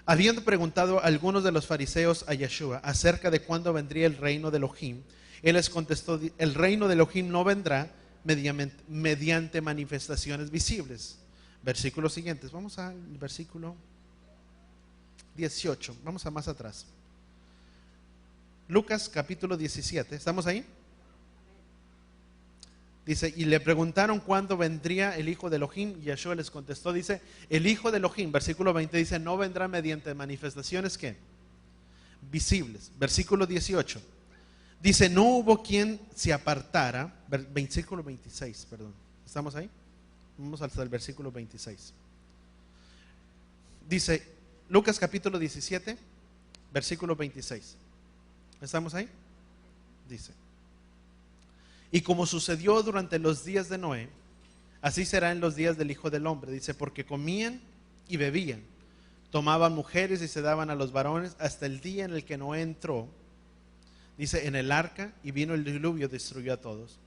Speaker 1: habiendo preguntado a algunos de los fariseos a Yeshua acerca de cuándo vendría el reino de Elohim, él les contestó, el reino de Elohim no vendrá mediante manifestaciones visibles. Versículos siguientes, vamos al versículo 18, vamos a más atrás. Lucas capítulo 17, ¿estamos ahí? Dice, y le preguntaron cuándo vendría el Hijo de Elohim, y Yeshua les contestó, dice, el Hijo de Elohim, versículo 20, dice, no vendrá mediante manifestaciones, ¿qué? Visibles. Versículo 18, dice, no hubo quien se apartara, versículo 26, perdón, ¿estamos ahí? Vamos hasta el versículo 26. Dice, Lucas capítulo 17, versículo 26, ¿estamos ahí? Dice, y como sucedió durante los días de Noé, así será en los días del Hijo del Hombre. Dice, porque comían y bebían, tomaban mujeres y se daban a los varones hasta el día en el que Noé entró, dice, en el arca, y vino el diluvio, destruyó a todos.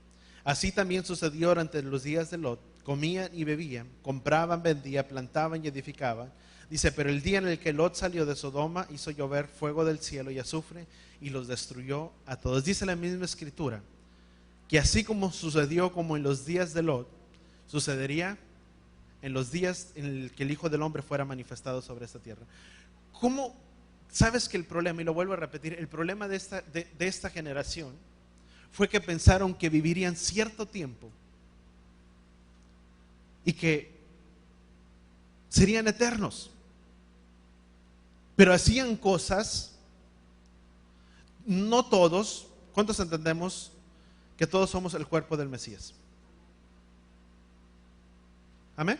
Speaker 1: Así también sucedió durante los días de Lot, comían y bebían, compraban, vendían, plantaban y edificaban. Dice, pero el día en el que Lot salió de Sodoma, hizo llover fuego del cielo y azufre y los destruyó a todos. Dice la misma Escritura, que así como sucedió como en los días de Lot, sucedería en los días en el que el Hijo del Hombre fuera manifestado sobre esta tierra. ¿Cómo? ¿Sabes que el problema, y lo vuelvo a repetir, el problema de esta generación fue que pensaron que vivirían cierto tiempo y que serían eternos, pero hacían cosas, no todos, ¿cuántos entendemos que todos somos el cuerpo del Mesías? Amén.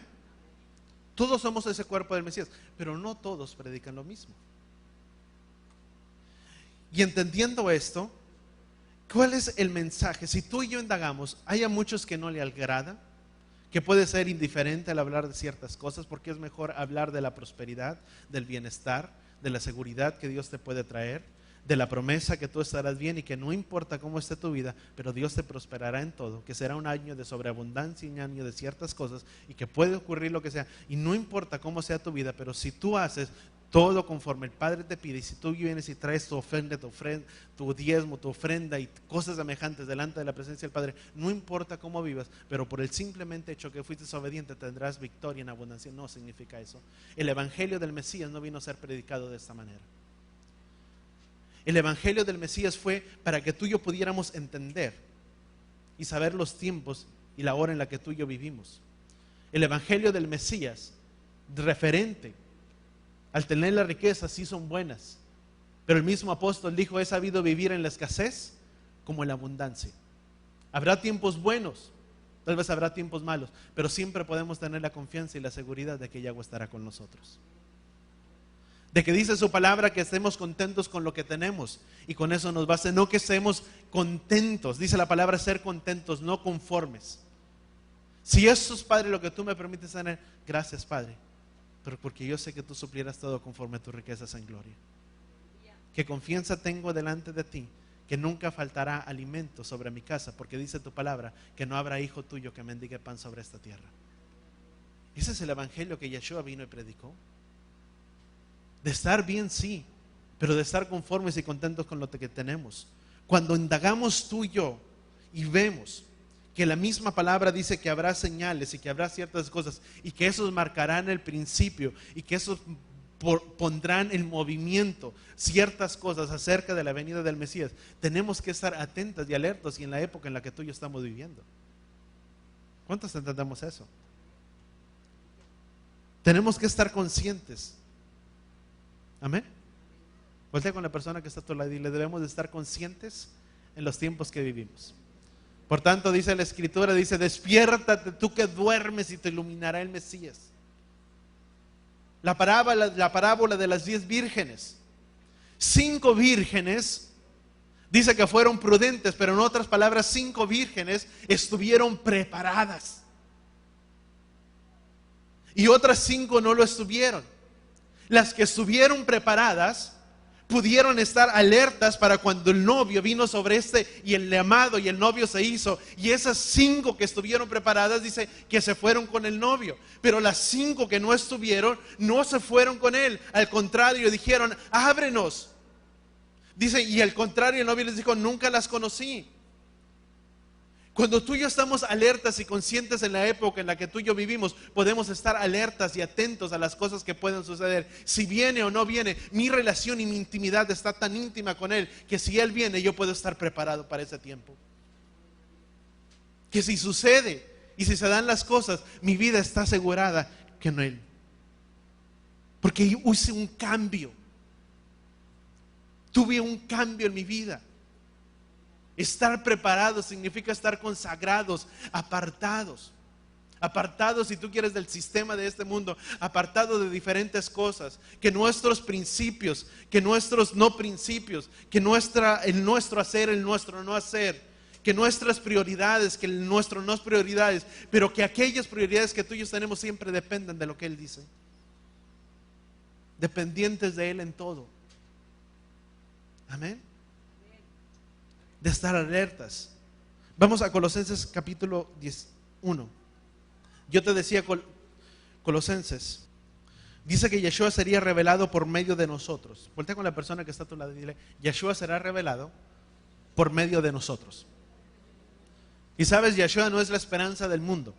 Speaker 1: Todos somos ese cuerpo del Mesías, pero no todos predican lo mismo. Y entendiendo esto, ¿cuál es el mensaje? Si tú y yo indagamos, hay a muchos que no le agrada, que puede ser indiferente al hablar de ciertas cosas, porque es mejor hablar de la prosperidad, del bienestar, de la seguridad que Dios te puede traer, de la promesa que tú estarás bien y que no importa cómo esté tu vida, pero Dios te prosperará en todo, que será un año de sobreabundancia y un año de ciertas cosas y que puede ocurrir lo que sea, y no importa cómo sea tu vida, pero si tú haces todo conforme el Padre te pide, y si tú vienes y traes tu ofrenda, tu diezmo, tu ofrenda y cosas semejantes delante de la presencia del Padre, no importa cómo vivas, pero por el simplemente hecho que fuiste obediente tendrás victoria en abundancia. No significa eso. El evangelio del Mesías no vino a ser predicado de esta manera. El evangelio del Mesías fue para que tú y yo pudiéramos entender y saber los tiempos y la hora en la que tú y yo vivimos. El evangelio del Mesías, referente al tener la riqueza, sí son buenas, pero el mismo apóstol dijo: he sabido vivir en la escasez como en la abundancia. Habrá tiempos buenos, tal vez habrá tiempos malos, pero siempre podemos tener la confianza y la seguridad de que Yahweh estará con nosotros. De que dice su palabra que estemos contentos con lo que tenemos, y con eso nos basta. No que estemos contentos, dice la palabra ser contentos, no conformes. Si eso es, Padre, lo que tú me permites tener, gracias, Padre, pero porque yo sé que tú suplirás todo conforme a tus riquezas en gloria. Que confianza tengo delante de ti, que nunca faltará alimento sobre mi casa, porque dice tu palabra que no habrá hijo tuyo que mendigue pan sobre esta tierra. Ese es el evangelio que Yeshua vino y predicó. De estar bien, sí, pero de estar conformes y contentos con lo que tenemos. Cuando indagamos tú y yo y vemos que la misma palabra dice que habrá señales y que habrá ciertas cosas y que esos marcarán el principio y que esos pondrán en movimiento ciertas cosas acerca de la venida del Mesías, tenemos que estar atentos y alertos, y en la época en la que tú y yo estamos viviendo. ¿Cuántos entendemos eso? Tenemos que estar conscientes. Amén. Voltea con la persona que está a tu lado y le debemos de estar conscientes en los tiempos que vivimos. Por tanto, dice la Escritura, dice: despiértate tú que duermes y te iluminará el Mesías. La parábola de las 10 vírgenes. 5 vírgenes dice que fueron prudentes, pero en otras palabras, 5 vírgenes estuvieron preparadas y otras 5 no lo estuvieron. Las que estuvieron preparadas pudieron estar alertas para cuando el novio vino sobre y el amado y el novio se hizo, y esas 5 que estuvieron preparadas dice que se fueron con el novio, pero las 5 que no estuvieron no se fueron con él, al contrario dijeron: ábrenos. Dice, y al contrario el novio les dijo: nunca las conocí. Cuando tú y yo estamos alertas y conscientes en la época en la que tú y yo vivimos, podemos estar alertas y atentos a las cosas que pueden suceder. Si viene o no viene, mi relación y mi intimidad está tan íntima con Él, que si Él viene, yo puedo estar preparado para ese tiempo. Que si sucede y si se dan las cosas, mi vida está asegurada que en Él. Porque yo hice un cambio. Tuve un cambio en mi vida. Estar preparados significa estar consagrados, apartados, si tú quieres, del sistema de este mundo, apartados de diferentes cosas, que nuestros principios, que nuestros no principios, que el nuestro hacer, el nuestro no hacer, que nuestras prioridades, que el nuestro no es prioridades, pero que aquellas prioridades que tú y yo tenemos siempre dependen de lo que Él dice, dependientes de Él en todo. Amén. De estar alertas. Vamos a Colosenses capítulo 1. Yo te decía, Colosenses dice que Yeshua sería revelado por medio de nosotros. Voltea con la persona que está a tu lado y dile: Yeshua será revelado por medio de nosotros. Y sabes, Yeshua no es la esperanza del mundo.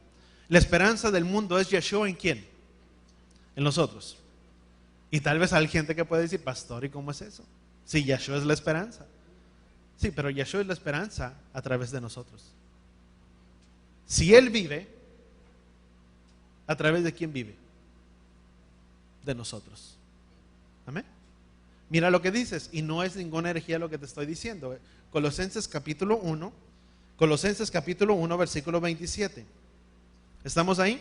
Speaker 1: La esperanza del mundo es Yeshua. ¿En quién? En nosotros. Y tal vez hay gente que puede decir: pastor, ¿y cómo es eso? Sí, Yeshua es la esperanza. Sí, pero Yeshua es la esperanza a través de nosotros. Si Él vive, ¿a través de quién vive? De nosotros. Amén. Mira lo que dices, y no es ninguna herejía lo que te estoy diciendo. Colosenses capítulo 1, versículo 27. ¿Estamos ahí?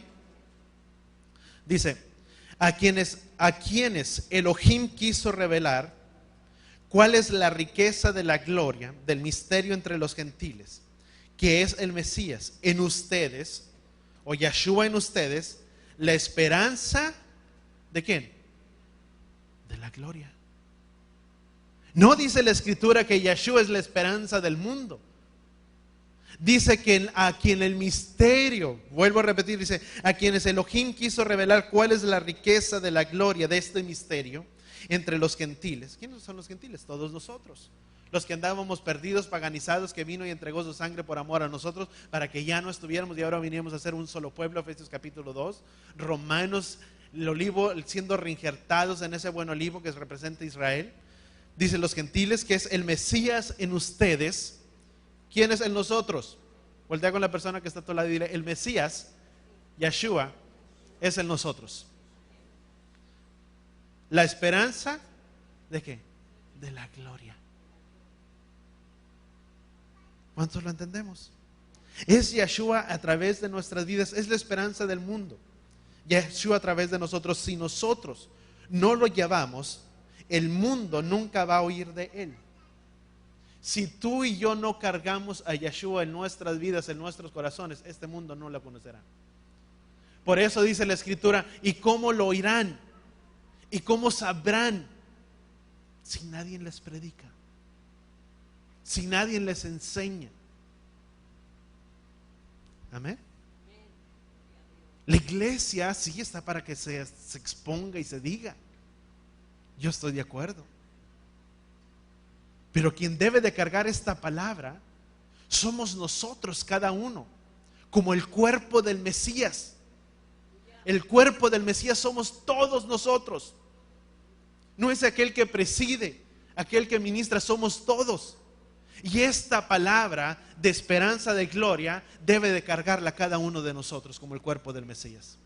Speaker 1: Dice: a quienes Elohim quiso revelar cuál es la riqueza de la gloria del misterio entre los gentiles, que es el Mesías en ustedes, o Yeshua en ustedes, la esperanza ¿de quién? De la gloria. No dice la Escritura que Yeshua es la esperanza del mundo. Dice que a quien el misterio, vuelvo a repetir, dice, a quienes Elohim quiso revelar cuál es la riqueza de la gloria de este misterio entre los gentiles. ¿Quiénes son los gentiles? Todos nosotros. Los que andábamos perdidos, paganizados, que vino y entregó su sangre por amor a nosotros, para que ya no estuviéramos y ahora viniéramos a ser un solo pueblo. Efesios capítulo 2. Romanos, el olivo siendo reinjertados en ese buen olivo que representa a Israel. Dice los gentiles que es el Mesías en ustedes. ¿Quién es en nosotros? Voltea con la persona que está a tu lado y dile, el Mesías, Yeshua, es en nosotros. La esperanza, ¿de qué? De la gloria. ¿Cuántos lo entendemos? Es Yeshua a través de nuestras vidas, es la esperanza del mundo. Yeshua a través de nosotros. Si nosotros no lo llevamos, el mundo nunca va a oír de él. Si tú y yo no cargamos a Yeshua en nuestras vidas, en nuestros corazones, este mundo no lo conocerá. Por eso dice la Escritura, ¿y cómo lo oirán? ¿Y cómo sabrán? Si nadie les predica, si nadie les enseña. Amén. La iglesia sí está para que se exponga y se diga. Yo estoy de acuerdo. Pero quien debe de cargar esta palabra somos nosotros, cada uno, como el cuerpo del Mesías. El cuerpo del Mesías somos todos nosotros. No es aquel que preside, aquel que ministra, somos todos. Y esta palabra de esperanza, de gloria, debe de cargarla cada uno de nosotros como el cuerpo del Mesías.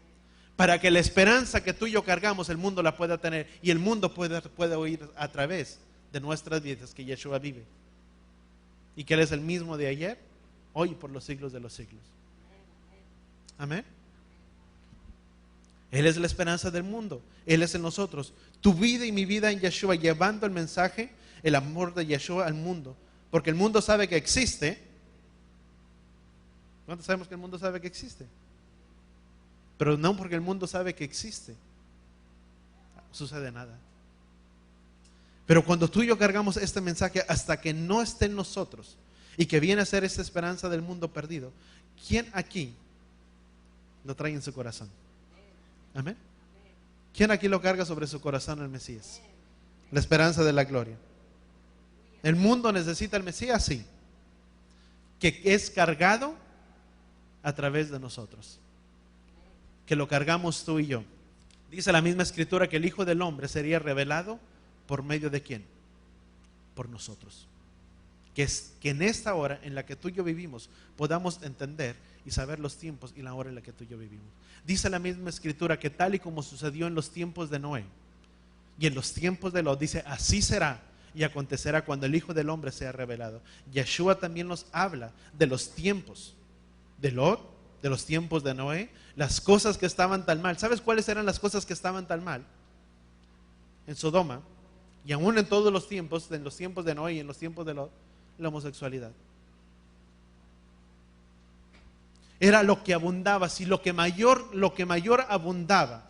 Speaker 1: Para que la esperanza que tú y yo cargamos, el mundo la pueda tener y el mundo pueda oír a través de nuestras vidas que Yeshua vive. Y que Él es el mismo de ayer, hoy y por los siglos de los siglos. Amén. Él es la esperanza del mundo. Él es en nosotros. Tu vida y mi vida en Yeshua, llevando el mensaje, el amor de Yeshua al mundo. Porque el mundo sabe que existe. ¿Cuántos sabemos que el mundo sabe que existe? Pero no porque el mundo sabe que existe, sucede nada. Pero cuando tú y yo cargamos este mensaje, hasta que no esté en nosotros y que viene a ser esta esperanza del mundo perdido, ¿quién aquí lo trae en su corazón? Amén. ¿Quién aquí lo carga sobre su corazón el Mesías? La esperanza de la gloria. ¿El mundo necesita el Mesías? Sí. Que es cargado a través de nosotros. Que lo cargamos tú y yo. Dice la misma Escritura que el Hijo del Hombre sería revelado ¿por medio de quién? Por nosotros. Que en esta hora en la que tú y yo vivimos podamos entender y saber los tiempos y la hora en la que tú y yo vivimos. Dice la misma Escritura que tal y como sucedió en los tiempos de Noé y en los tiempos de Lot, dice, así será y acontecerá cuando el Hijo del Hombre sea revelado. Yeshua también nos habla de los tiempos de Lot, de los tiempos de Noé, las cosas que estaban tan mal. ¿Sabes cuáles eran las cosas que estaban tan mal? En Sodoma, y aún en todos los tiempos, en los tiempos de Noé y en los tiempos de Lot, la homosexualidad. Era lo que abundaba. Si lo que mayor abundaba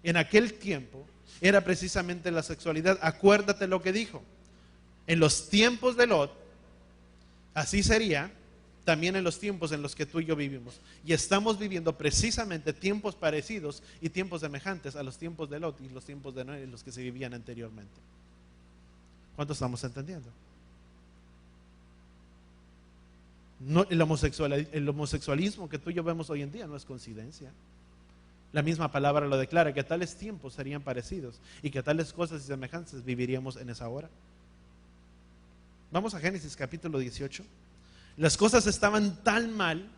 Speaker 1: en aquel tiempo era precisamente la sexualidad. Acuérdate lo que dijo. En los tiempos de Lot, así sería también en los tiempos en los que tú y yo vivimos. Y estamos viviendo precisamente tiempos parecidos y tiempos semejantes a los tiempos de Lot y los tiempos de Noé, los que se vivían anteriormente. ¿Cuánto estamos entendiendo? No, el homosexualismo que tú y yo vemos hoy en día no es coincidencia. La misma palabra lo declara, que tales tiempos serían parecidos y que tales cosas y semejanzas viviríamos en esa hora. Vamos a Génesis capítulo 18. Las cosas estaban tan mal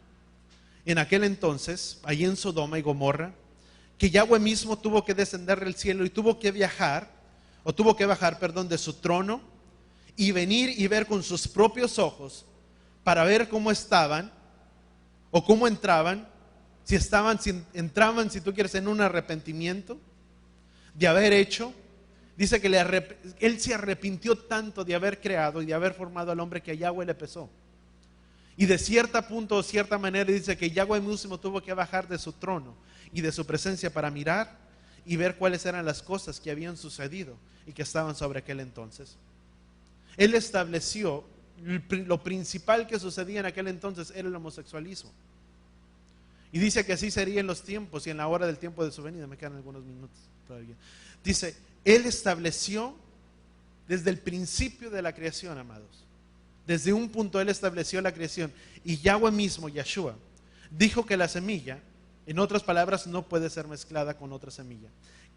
Speaker 1: en aquel entonces, allí en Sodoma y Gomorra, que Yahweh mismo tuvo que descender del cielo y tuvo que bajar, de su trono y venir y ver con sus propios ojos para ver cómo estaban o cómo entraban, si entraban, si tú quieres, en un arrepentimiento de haber hecho. Dice que él se arrepintió tanto de haber creado y de haber formado al hombre que a Yahweh le pesó. Y de cierta punto o cierta manera dice que Yahweh mismo tuvo que bajar de su trono y de su presencia para mirar y ver cuáles eran las cosas que habían sucedido y que estaban sobre aquel entonces. Él estableció lo principal que sucedía en aquel entonces era el homosexualismo. Y dice que así sería en los tiempos y en la hora del tiempo de su venida. Me quedan algunos minutos todavía. Dice, Él estableció desde el principio de la creación, amados. Desde un punto Él estableció la creación. Y Yahweh mismo, Yahshua, dijo que la semilla, en otras palabras, no puede ser mezclada con otra semilla.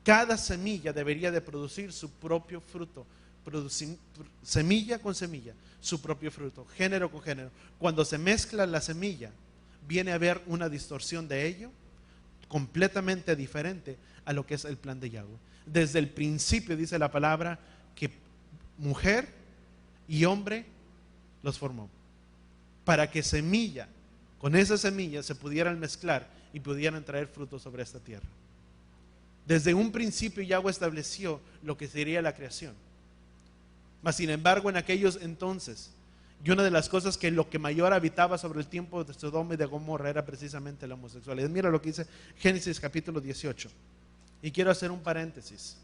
Speaker 1: Cada semilla debería de producir su propio fruto. Semilla con semilla, su propio fruto, género con género. Cuando se mezcla la semilla, viene a haber una distorsión de ello completamente diferente a lo que es el plan de Yahweh. Desde el principio dice la palabra que mujer y hombre los formó para que semilla con esa semilla se pudieran mezclar y pudieran traer frutos sobre esta tierra. Desde un principio Yahweh estableció lo que sería la creación. Mas sin embargo en aquellos entonces, y una de las cosas que lo que mayor habitaba sobre el tiempo de Sodoma y de Gomorra era precisamente la homosexualidad. Mira lo que dice Génesis capítulo 18. Y quiero hacer un paréntesis.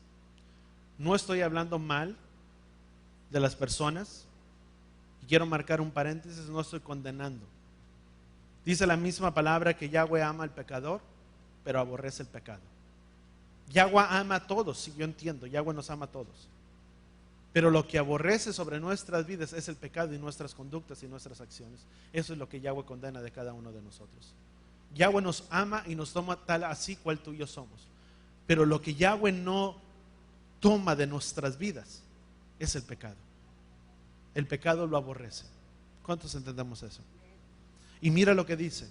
Speaker 1: No estoy hablando mal de las personas. Y quiero marcar un paréntesis, no estoy condenando. Dice la misma palabra que Yahweh ama al pecador, pero aborrece el pecado. Yahweh ama a todos, sí, yo entiendo, Yahweh nos ama a todos. Pero lo que aborrece sobre nuestras vidas es el pecado y nuestras conductas y nuestras acciones. Eso es lo que Yahweh condena de cada uno de nosotros. Yahweh nos ama y nos toma tal así cual tú y yo somos. Pero lo que Yahweh no toma de nuestras vidas es el pecado. El pecado lo aborrece. ¿Cuántos entendemos eso? Y mira lo que dice.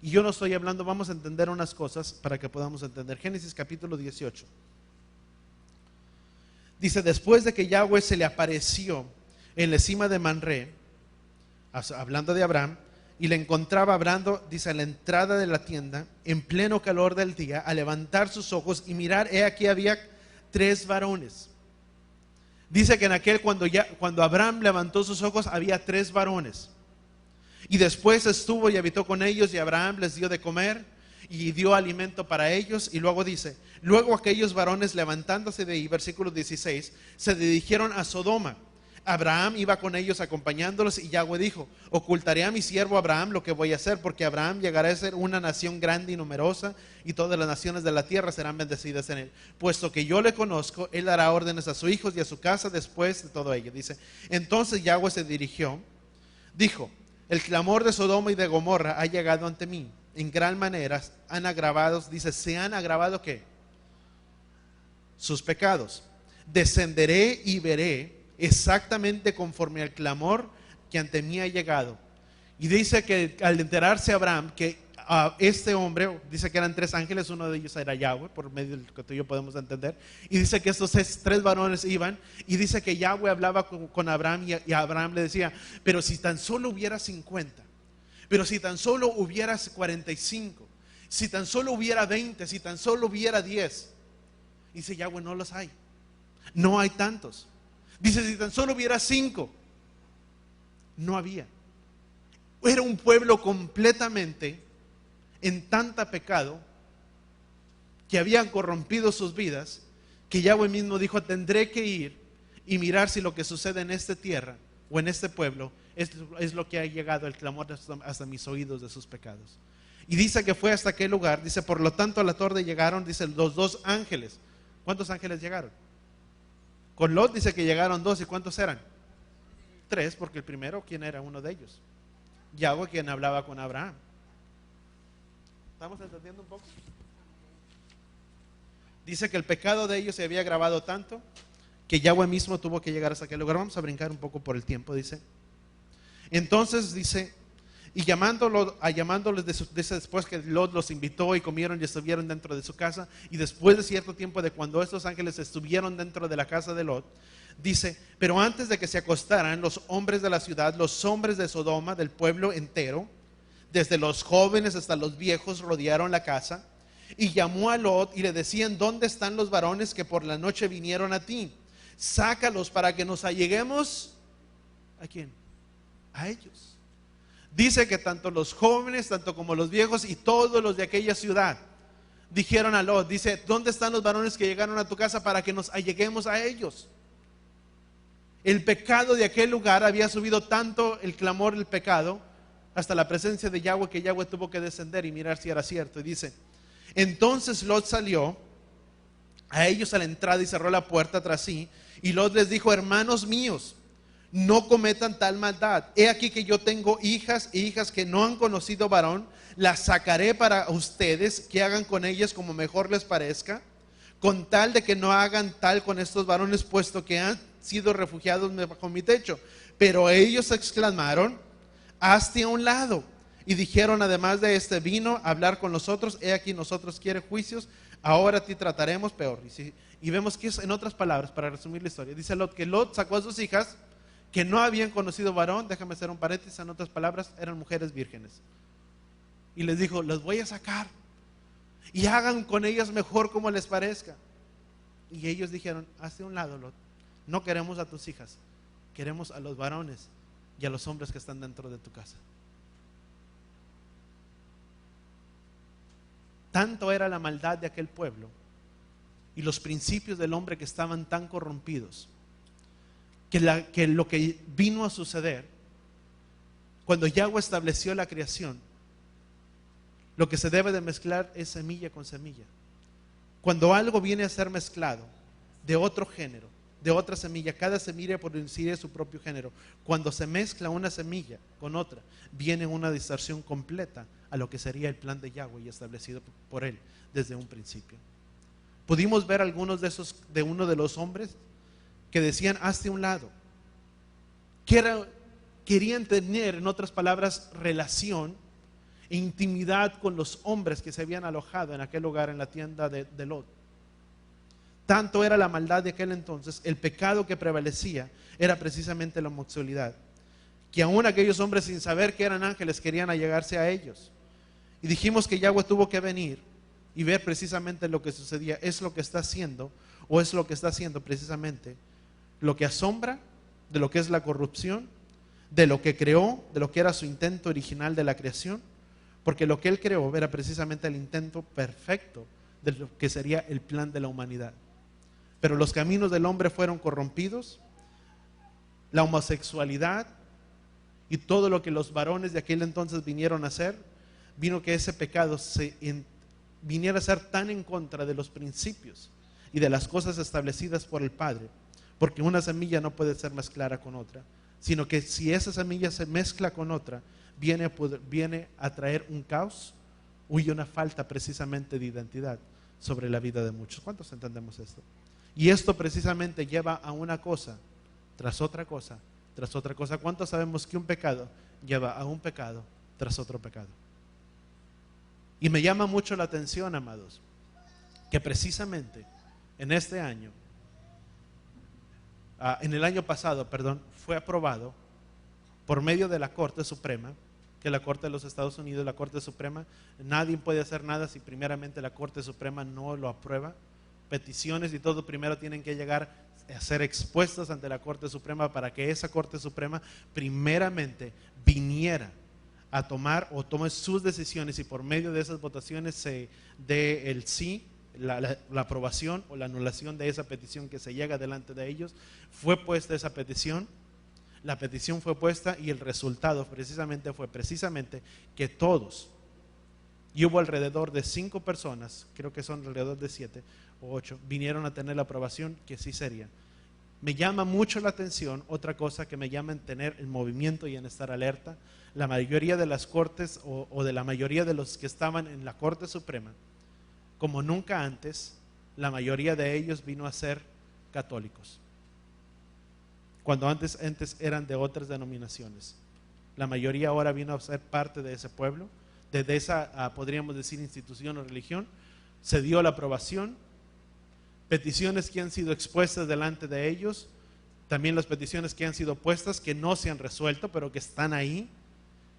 Speaker 1: Y yo no estoy hablando, vamos a entender unas cosas para que podamos entender. Génesis capítulo 18. Dice, después de que Yahweh se le apareció en la cima de Manré, hablando de Abraham, y le encontraba hablando, dice, a la entrada de la tienda, en pleno calor del día, a levantar sus ojos y mirar, he aquí había 3 varones. Dice que en aquel, cuando Abraham levantó sus ojos, había 3 varones. Y después estuvo y habitó con ellos, y Abraham les dio de comer y dio alimento para ellos. Y luego dice, luego aquellos varones levantándose de ahí, versículo 16, se dirigieron a Sodoma. Abraham iba con ellos acompañándolos, y Yahweh dijo, ocultaré a mi siervo Abraham lo que voy a hacer, porque Abraham llegará a ser una nación grande y numerosa, y todas las naciones de la tierra serán bendecidas en él. Puesto que yo le conozco, él dará órdenes a sus hijos y a su casa después de todo ello. Dice, entonces Yahweh se dirigió, dijo, el clamor de Sodoma y de Gomorra ha llegado ante mí en gran manera, han agravado, dice, ¿se han agravado qué? Sus pecados. Descenderé y veré exactamente conforme al clamor que ante mí ha llegado. Y dice que al enterarse Abraham que este hombre, dice que eran 3 ángeles, uno de ellos era Yahweh, por medio de lo que tú y yo podemos entender, y dice que estos 3 varones iban, y dice que Yahweh hablaba con Abraham, y Abraham le decía, pero si tan solo hubiera 50, pero si tan solo hubiera 45, si tan solo hubiera 20, si tan solo hubiera 10, dice Yahweh, no los hay, no hay tantos. Dice, si tan solo hubiera 5, no había. Era un pueblo completamente en tanta pecado, que habían corrompido sus vidas, que Yahweh mismo dijo, tendré que ir y mirar si lo que sucede en esta tierra o en este pueblo es lo que ha llegado el clamor hasta mis oídos de sus pecados. Y dice que fue hasta aquel lugar, dice, por lo tanto a la torre llegaron, dice, los 2 ángeles. ¿Cuántos ángeles llegaron? Con Lot dice que llegaron 2, ¿y cuántos eran? 3, porque el primero, ¿quién era uno de ellos? Yahweh, quien hablaba con Abraham. ¿Estamos entendiendo un poco? Dice que el pecado de ellos se había agravado tanto que Yahweh mismo tuvo que llegar hasta aquel lugar. Vamos a brincar un poco por el tiempo, dice. Entonces dice, y llamándoles dice, después que Lot los invitó y comieron y estuvieron dentro de su casa, y después de cierto tiempo de cuando estos ángeles estuvieron dentro de la casa de Lot, dice, pero antes de que se acostaran los hombres de la ciudad, los hombres de Sodoma, del pueblo entero, desde los jóvenes hasta los viejos, rodearon la casa, y llamó a Lot y le decían, ¿dónde están los varones que por la noche vinieron a ti? Sácalos para que nos alleguemos. ¿A quién? A ellos. Dice que tanto los jóvenes, tanto como los viejos y todos los de aquella ciudad dijeron a Lot, dice, ¿dónde están los varones que llegaron a tu casa para que nos alleguemos a ellos? El pecado de aquel lugar había subido tanto, el clamor del pecado, hasta la presencia de Yahweh, que Yahweh tuvo que descender y mirar si era cierto. Y dice, entonces Lot salió a ellos a la entrada y cerró la puerta tras sí. Y Lot les dijo, hermanos míos, no cometan tal maldad. He aquí que yo tengo hijas e hijas que no han conocido varón. Las sacaré para ustedes, que hagan con ellas como mejor les parezca, con tal de que no hagan tal con estos varones, puesto que han sido refugiados bajo mi techo. Pero ellos exclamaron, hazte a un lado. Y dijeron, además de este, vino a hablar con nosotros. He aquí, nosotros quiere juicios, ahora a ti trataremos peor. Y vemos que es, en otras palabras, para resumir la historia, dice Lot que Lot sacó a sus hijas que no habían conocido varón. Déjame hacer un paréntesis, en otras palabras, eran mujeres vírgenes. Y les dijo, las voy a sacar y hagan con ellas mejor como les parezca. Y ellos dijeron, hazte a un lado, Lot, no queremos a tus hijas, queremos a los varones y a los hombres que están dentro de tu casa. Tanto era la maldad de aquel pueblo y los principios del hombre que estaban tan corrompidos, que lo que vino a suceder cuando Yahweh estableció la creación, lo que se debe de mezclar es semilla con semilla. Cuando algo viene a ser mezclado de otro género, de otra semilla, cada semilla produciría su propio género. Cuando se mezcla una semilla con otra, viene una distorsión completa a lo que sería el plan de Yahweh y establecido por él desde un principio. Pudimos ver algunos de uno de los hombres que decían, hazte a un lado. Querían tener, en otras palabras, relación e intimidad con los hombres que se habían alojado en aquel lugar, en la tienda de Lot. Tanto era la maldad de aquel entonces, el pecado que prevalecía era precisamente la homosexualidad, que aún aquellos hombres, sin saber que eran ángeles, querían allegarse a ellos. Y dijimos que Yahweh tuvo que venir y ver precisamente lo que sucedía. Es lo que está haciendo, o es lo que está haciendo precisamente lo que asombra de lo que es la corrupción, de lo que creó, de lo que era su intento original de la creación. Porque lo que él creó era precisamente el intento perfecto de lo que sería el plan de la humanidad. Pero los caminos del hombre fueron corrompidos, la homosexualidad y todo lo que los varones de aquel entonces vinieron a hacer, vino que ese pecado viniera a ser tan en contra de los principios y de las cosas establecidas por el Padre, porque una semilla no puede ser mezclada con otra, sino que si esa semilla se mezcla con otra, viene a traer un caos y una falta precisamente de identidad sobre la vida de muchos. ¿Cuántos entendemos esto? Y esto precisamente lleva a una cosa tras otra cosa, tras otra cosa. ¿Cuántos sabemos que un pecado lleva a un pecado tras otro pecado? Y me llama mucho la atención, amados, que precisamente en este año, en el año pasado, perdón, fue aprobado por medio de la Corte Suprema, que la Corte de los Estados Unidos, la Corte Suprema, nadie puede hacer nada si primeramente la Corte Suprema no lo aprueba. Peticiones y todo primero tienen que llegar a ser expuestas ante la Corte Suprema para que esa Corte Suprema primeramente viniera a tomar o tome sus decisiones, y por medio de esas votaciones se dé el sí, la aprobación o la anulación de esa petición que se llega delante de ellos. Fue puesta esa petición. La petición fue puesta y el resultado fue precisamente que todos, y hubo alrededor de 5 personas, creo que son alrededor de 7 o 8, vinieron a tener la aprobación que sí sería. Me llama mucho la atención, otra cosa que me llama en tener el movimiento y en estar alerta. La mayoría de las cortes o de la mayoría de los que estaban en la Corte Suprema, como nunca antes, la mayoría de ellos vino a ser católicos, cuando antes eran de otras denominaciones. La mayoría ahora vino a ser parte de ese pueblo, de esa, podríamos decir, institución o religión. Se dio la aprobación, peticiones que han sido expuestas delante de ellos, también las peticiones que han sido puestas, que no se han resuelto, pero que están ahí,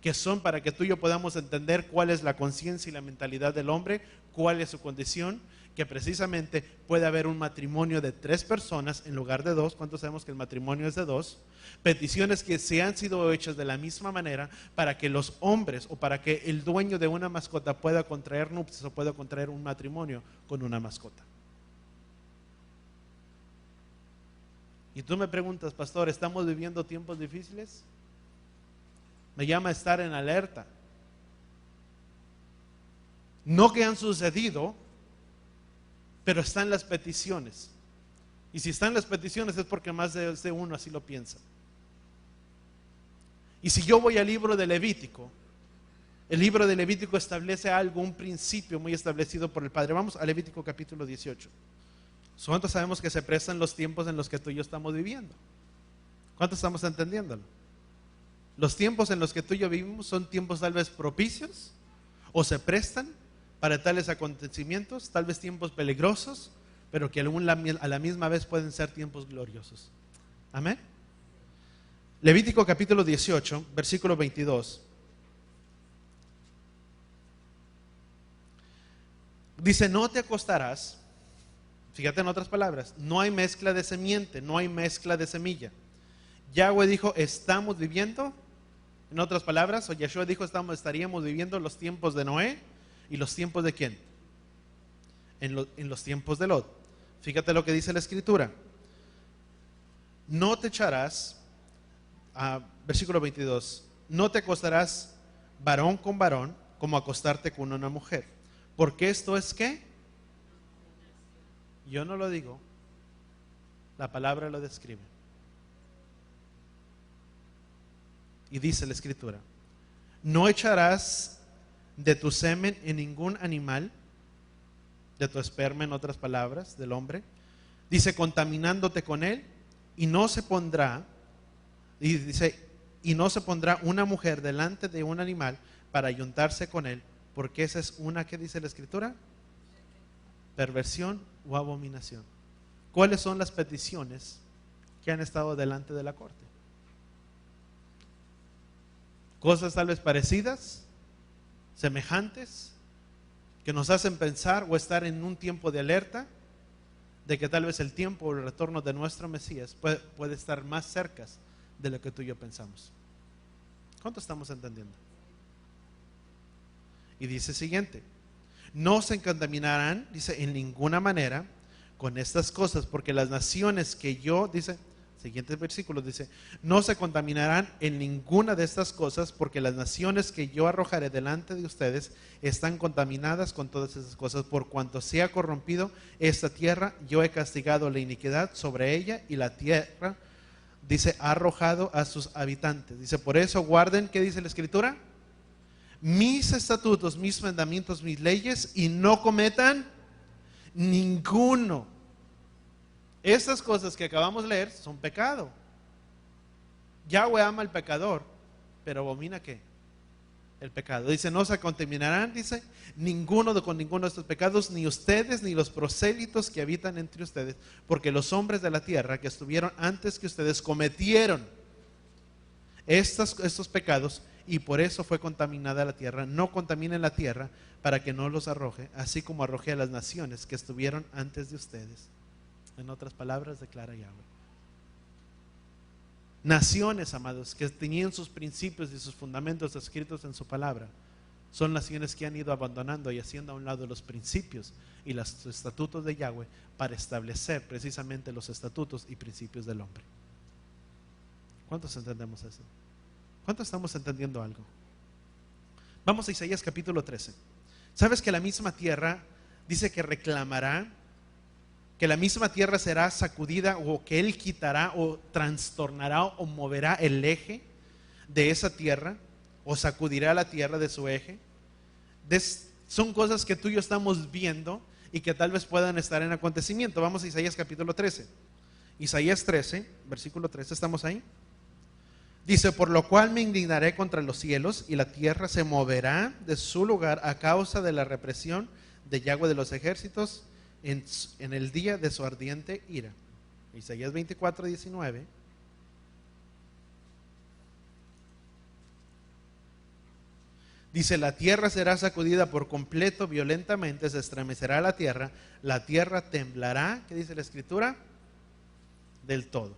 Speaker 1: que son para que tú y yo podamos entender cuál es la conciencia y la mentalidad del hombre, cuál es su condición, que precisamente puede haber un matrimonio de 3 personas en lugar de 2. ¿Cuántos sabemos que el matrimonio es de 2? Peticiones que se han sido hechas de la misma manera para que los hombres o para que el dueño de una mascota pueda contraer nupcias o pueda contraer un matrimonio con una mascota. Y tú me preguntas, pastor, ¿estamos viviendo tiempos difíciles? Me llama a estar en alerta. No que han sucedido, pero están las peticiones. Y si están las peticiones es porque más de uno así lo piensa. Y si yo voy al libro de Levítico, el libro de Levítico establece algo, un principio muy establecido por el Padre. Vamos a Levítico capítulo 18. ¿Cuántos sabemos que se prestan los tiempos en los que tú y yo estamos viviendo? ¿Cuántos estamos entendiéndolo? Los tiempos en los que tú y yo vivimos son tiempos tal vez propicios o se prestan para tales acontecimientos, tal vez tiempos peligrosos, pero que a la misma vez pueden ser tiempos gloriosos. Amén. Levítico capítulo 18, versículo 22. Dice, no te acostarás. Fíjate en otras palabras, no hay mezcla de semiente, no hay mezcla de semilla. Yahweh dijo, estamos viviendo, en otras palabras, o Yeshua dijo, estaríamos viviendo los tiempos de Noé. ¿Y los tiempos de quién? En los tiempos de Lot. Fíjate lo que dice la Escritura. No te echarás, versículo 22, no te acostarás varón con varón como acostarte con una mujer. Porque esto es ¿qué? Yo no lo digo, la palabra lo describe. Y dice la Escritura, no echarás de tu semen en ningún animal, de tu esperma en otras palabras, del hombre. Dice, contaminándote con él, y no se pondrá, y dice, y no se pondrá una mujer delante de un animal para ayuntarse con él, porque esa es una, ¿qué dice la Escritura? Perversión o abominación. ¿Cuáles son las peticiones que han estado delante de la corte? Cosas tal vez parecidas, semejantes, que nos hacen pensar o estar en un tiempo de alerta de que tal vez el tiempo o el retorno de nuestro Mesías puede estar más cerca de lo que tú y yo pensamos. ¿Cuánto estamos entendiendo? Y dice siguiente, no se contaminarán, dice, en ninguna manera con estas cosas, porque las naciones que yo, dice, siguiente versículo, dice, no se contaminarán en ninguna de estas cosas, porque las naciones que yo arrojaré delante de ustedes están contaminadas con todas esas cosas. Por cuanto se ha corrompido esta tierra, yo he castigado la iniquidad sobre ella, y la tierra, dice, ha arrojado a sus habitantes. Dice, por eso guarden, ¿qué dice la Escritura? Mis estatutos, mis mandamientos, mis leyes, y no cometan ninguno. Estas cosas que acabamos de leer son pecado. Yahweh ama al pecador, pero abomina ¿qué? El pecado. Dice, no se contaminarán, dice, con ninguno de estos pecados, ni ustedes, ni los prosélitos que habitan entre ustedes, porque los hombres de la tierra que estuvieron antes que ustedes cometieron estos pecados, y por eso fue contaminada la tierra. No contaminen la tierra para que no los arroje, así como arrojé a las naciones que estuvieron antes de ustedes. En otras palabras, declara Yahweh. Naciones, amados, que tenían sus principios y sus fundamentos escritos en su palabra, son naciones que han ido abandonando y haciendo a un lado los principios y los estatutos de Yahweh para establecer precisamente los estatutos y principios del hombre. ¿Cuántos entendemos eso? ¿Cuántos estamos entendiendo algo? Vamos a Isaías capítulo 13. ¿Sabes que la misma tierra dice que reclamará? Que la misma tierra será sacudida, o que Él quitará o trastornará o moverá el eje de esa tierra, o sacudirá la tierra de su eje. Son cosas que tú y yo estamos viendo y que tal vez puedan estar en acontecimiento. Vamos a Isaías capítulo 13. Isaías 13, versículo 13, ¿estamos ahí? Dice, por lo cual me indignaré contra los cielos, y la tierra se moverá de su lugar a causa de la represión de Yahweh de los ejércitos en el día de su ardiente ira. Isaías 24, 19. Dice, la tierra será sacudida por completo, violentamente, se estremecerá la tierra temblará, ¿qué dice la Escritura? Del todo.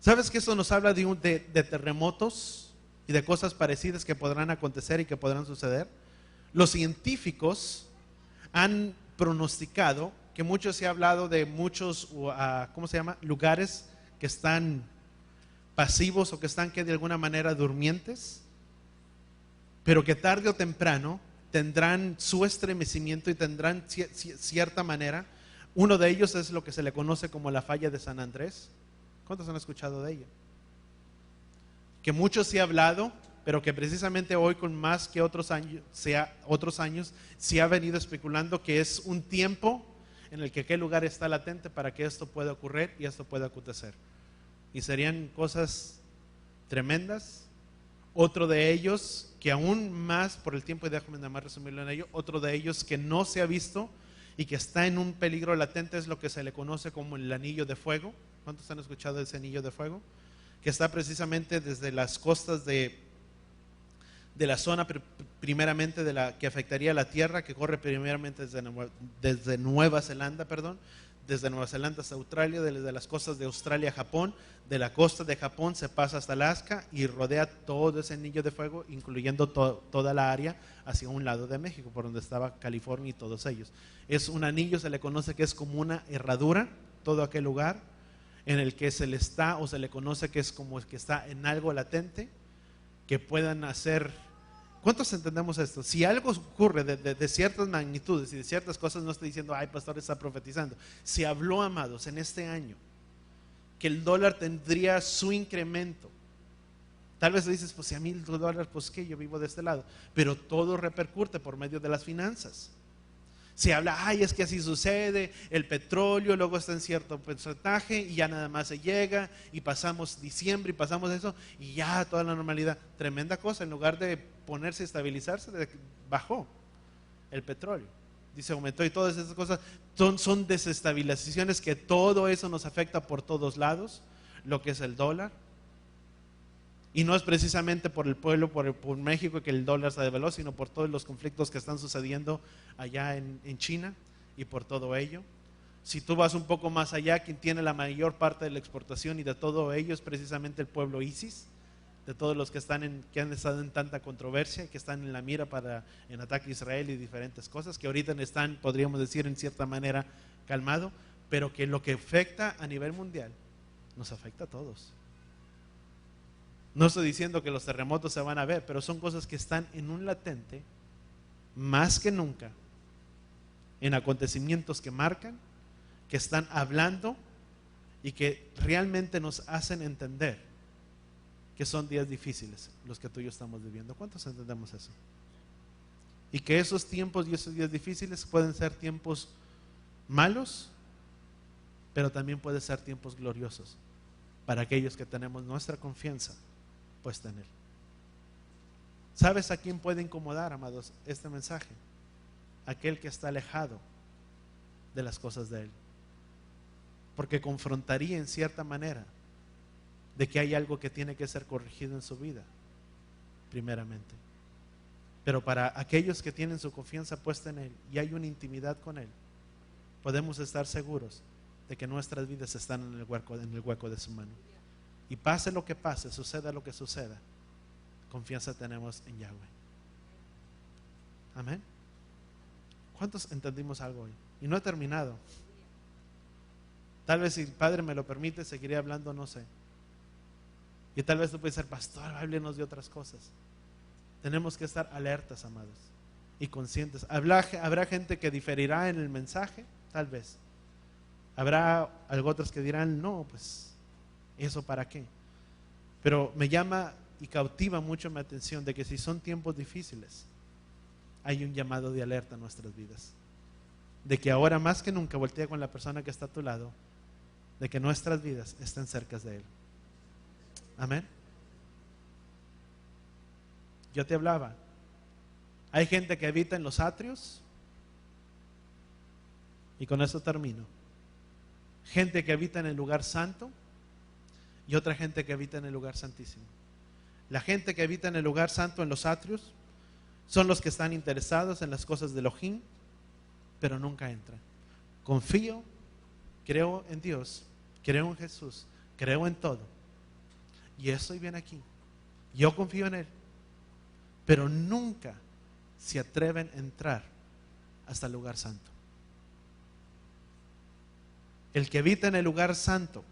Speaker 1: ¿Sabes que eso nos habla de terremotos y de cosas parecidas que podrán acontecer y que podrán suceder? Los científicos han pronosticado que mucho se ha hablado de muchos, ¿cómo se llama? Lugares que están pasivos o que están que de alguna manera durmientes, pero que tarde o temprano tendrán su estremecimiento y tendrán cierta manera. Uno de ellos es lo que se le conoce como la falla de San Andrés. ¿Cuántos han escuchado de ella? Que mucho se ha hablado, pero que precisamente hoy con más que otros años se ha venido especulando que es un tiempo en el que aquel lugar está latente para que esto pueda ocurrir y esto pueda acontecer. Y serían cosas tremendas. Otro de ellos, que aún más por el tiempo, y déjame nada más resumirlo en ello, otro de ellos que no se ha visto y que está en un peligro latente es lo que se le conoce como el anillo de fuego. ¿Cuántos han escuchado de ese anillo de fuego? Que está precisamente desde las costas de la zona primeramente que afectaría la tierra, que corre primeramente desde Nueva Zelanda, desde Nueva Zelanda hasta Australia, desde las costas de Australia a Japón, de la costa de Japón se pasa hasta Alaska y rodea todo ese anillo de fuego, incluyendo toda la área hacia un lado de México, por donde estaba California y todos ellos. Es un anillo, se le conoce que es como una herradura, todo aquel lugar en el que se le está, o se le conoce que es como el que está en algo latente, que puedan hacer. ¿Cuántos entendemos esto? Si algo ocurre de ciertas magnitudes y de ciertas cosas, no estoy diciendo, ay, pastor está profetizando. Si habló, amados, en este año, que el dólar tendría su incremento. Tal vez dices, pues si a $1,000, pues qué, yo vivo de este lado. Pero todo repercute por medio de las finanzas. Se habla, ay, es que así sucede, el petróleo luego está en cierto porcentaje y ya nada más se llega y pasamos diciembre y pasamos eso y ya toda la normalidad. Tremenda cosa, en lugar de ponerse a estabilizarse, bajó el petróleo. Dice, aumentó y todas esas cosas son desestabilizaciones que todo eso nos afecta por todos lados, lo que es el dólar. Y no es precisamente por el pueblo, por México que el dólar se devaluó, sino por todos los conflictos que están sucediendo allá en China y por todo ello. Si tú vas un poco más allá, quien tiene la mayor parte de la exportación y de todo ello es precisamente el pueblo ISIS, de todos los que han estado en tanta controversia, que están en la mira en ataque a Israel y diferentes cosas, que ahorita están, podríamos decir en cierta manera, calmado, pero que lo que afecta a nivel mundial nos afecta a todos. No estoy diciendo que los terremotos se van a ver, pero son cosas que están en un latente más que nunca, en acontecimientos que marcan, que están hablando y que realmente nos hacen entender que son días difíciles los que tú y yo estamos viviendo. ¿Cuántos entendemos eso? Y que esos tiempos y esos días difíciles pueden ser tiempos malos, pero también pueden ser tiempos gloriosos para aquellos que tenemos nuestra confianza puesta en Él. ¿Sabes a quién puede incomodar, amados, este mensaje? Aquel que está alejado de las cosas de Él, porque confrontaría en cierta manera de que hay algo que tiene que ser corregido en su vida primeramente. Pero para aquellos que tienen su confianza puesta en Él y hay una intimidad con Él, podemos estar seguros de que nuestras vidas están en el hueco de su mano. Y pase lo que pase, suceda lo que suceda, confianza tenemos en Yahweh. Amén. ¿Cuántos entendimos algo hoy? Y no he terminado. Tal vez si el Padre me lo permite, seguiré hablando, no sé. Y tal vez tú puedes decir, pastor, háblenos de otras cosas. Tenemos que estar alertas, amados, y conscientes. Habrá gente que diferirá en el mensaje, tal vez. Habrá otros que dirán, no, pues ¿eso para qué? Pero me llama y cautiva mucho mi atención de que si son tiempos difíciles, hay un llamado de alerta en nuestras vidas. De que ahora más que nunca voltea con la persona que está a tu lado, de que nuestras vidas estén cerca de Él. Amén. Yo te hablaba. Hay gente que habita en los atrios, y con eso termino. Gente que habita en el lugar santo y otra gente que habita en el lugar santísimo. La gente que habita en el lugar santo, en los atrios, son los que están interesados en las cosas de Elohim, pero nunca entran. Confío, creo en Dios, creo en Jesús, creo en todo, y estoy bien aquí. Yo confío en Él, pero nunca se atreven a entrar hasta el lugar santo. El que habita en el lugar santo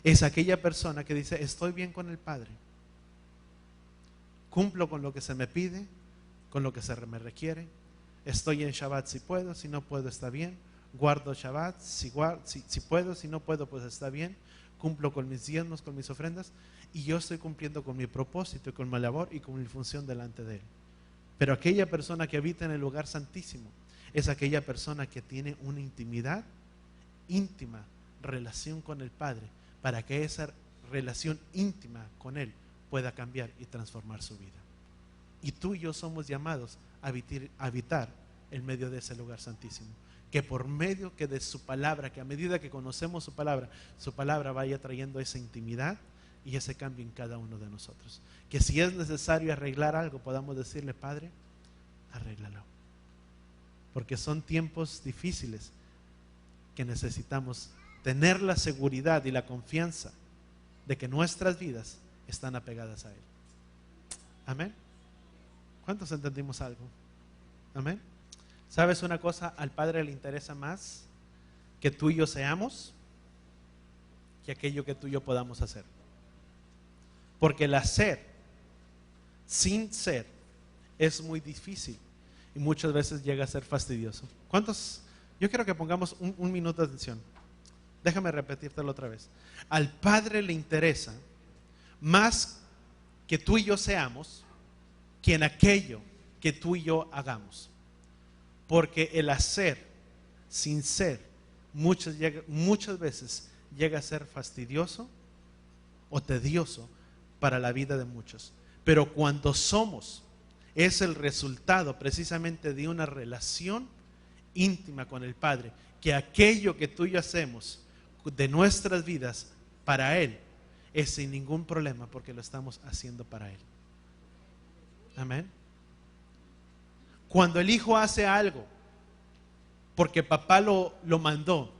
Speaker 1: es aquella persona que dice: estoy bien con el Padre, cumplo con lo que se me pide, con lo que se me requiere, estoy en Shabbat si puedo, si no puedo está bien, guardo Shabbat si puedo, si no puedo pues está bien, cumplo con mis diezmos, con mis ofrendas, y yo estoy cumpliendo con mi propósito y con mi labor y con mi función delante de Él. Pero aquella persona que habita en el lugar santísimo es aquella persona que tiene una intimidad, íntima relación con el Padre, para que esa relación íntima con Él pueda cambiar y transformar su vida. Y tú y yo somos llamados a habitar en medio de ese lugar santísimo, que por medio que de su palabra, que a medida que conocemos su palabra vaya trayendo esa intimidad y ese cambio en cada uno de nosotros. Que si es necesario arreglar algo, podamos decirle: Padre, arréglalo, porque son tiempos difíciles que necesitamos tener la seguridad y la confianza de que nuestras vidas están apegadas a Él. Amén. ¿Cuántos entendimos algo? Amén. ¿Sabes una cosa? Al Padre le interesa más que tú y yo seamos que aquello que tú y yo podamos hacer. Porque el hacer sin ser es muy difícil y muchas veces llega a ser fastidioso. ¿Cuántos? Yo quiero que pongamos un minuto de atención. Déjame repetírtelo otra vez. Al Padre le interesa más que tú y yo seamos que en aquello que tú y yo hagamos. Porque el hacer sin ser muchas veces llega a ser fastidioso o tedioso para la vida de muchos. Pero cuando somos, es el resultado precisamente de una relación íntima con el Padre, que aquello que tú y yo hacemos de nuestras vidas para Él es sin ningún problema, porque lo estamos haciendo para Él. Amén. Cuando el hijo hace algo porque papá lo mandó,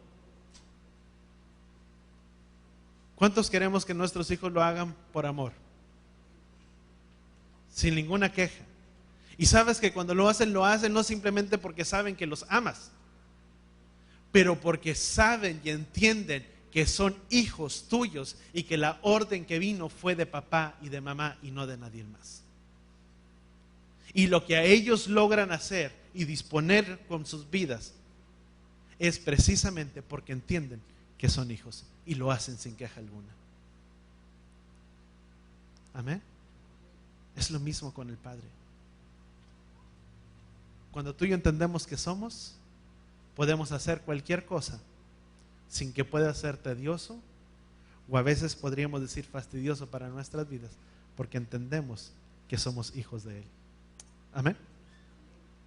Speaker 1: ¿cuántos queremos que nuestros hijos lo hagan por amor? Sin ninguna queja. Y sabes que cuando lo hacen no simplemente porque saben que los amas, pero porque saben y entienden que son hijos tuyos y que la orden que vino fue de papá y de mamá y no de nadie más. Y lo que a ellos logran hacer y disponer con sus vidas es precisamente porque entienden que son hijos y lo hacen sin queja alguna. Amén. Es lo mismo con el Padre. Cuando tú y yo entendemos que somos, podemos hacer cualquier cosa sin que pueda ser tedioso, o a veces podríamos decir fastidioso para nuestras vidas, porque entendemos que somos hijos de Él. Amén.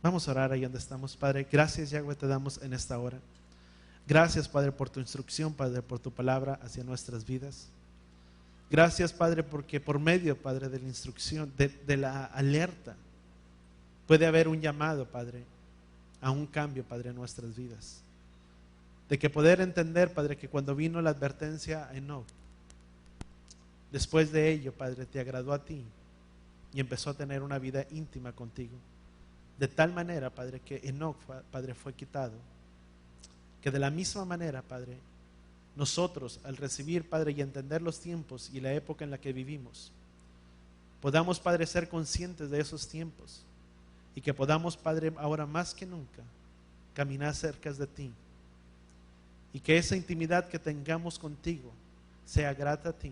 Speaker 1: Vamos a orar ahí donde estamos. Padre, gracias, Yahweh, te damos en esta hora. Gracias, Padre, por tu instrucción, Padre, por tu palabra hacia nuestras vidas. Gracias, Padre, porque por medio, Padre, de la instrucción, de la alerta, puede haber un llamado, Padre, a un cambio, Padre, en nuestras vidas. De que poder entender, Padre, que cuando vino la advertencia a Enoc, después de ello, Padre, te agradó a ti y empezó a tener una vida íntima contigo. De tal manera, Padre, que Enoc, Padre, fue quitado. Que de la misma manera, Padre, nosotros al recibir, Padre, y entender los tiempos y la época en la que vivimos, podamos, Padre, ser conscientes de esos tiempos y que podamos, Padre, ahora más que nunca caminar cerca de ti y que esa intimidad que tengamos contigo sea grata a ti.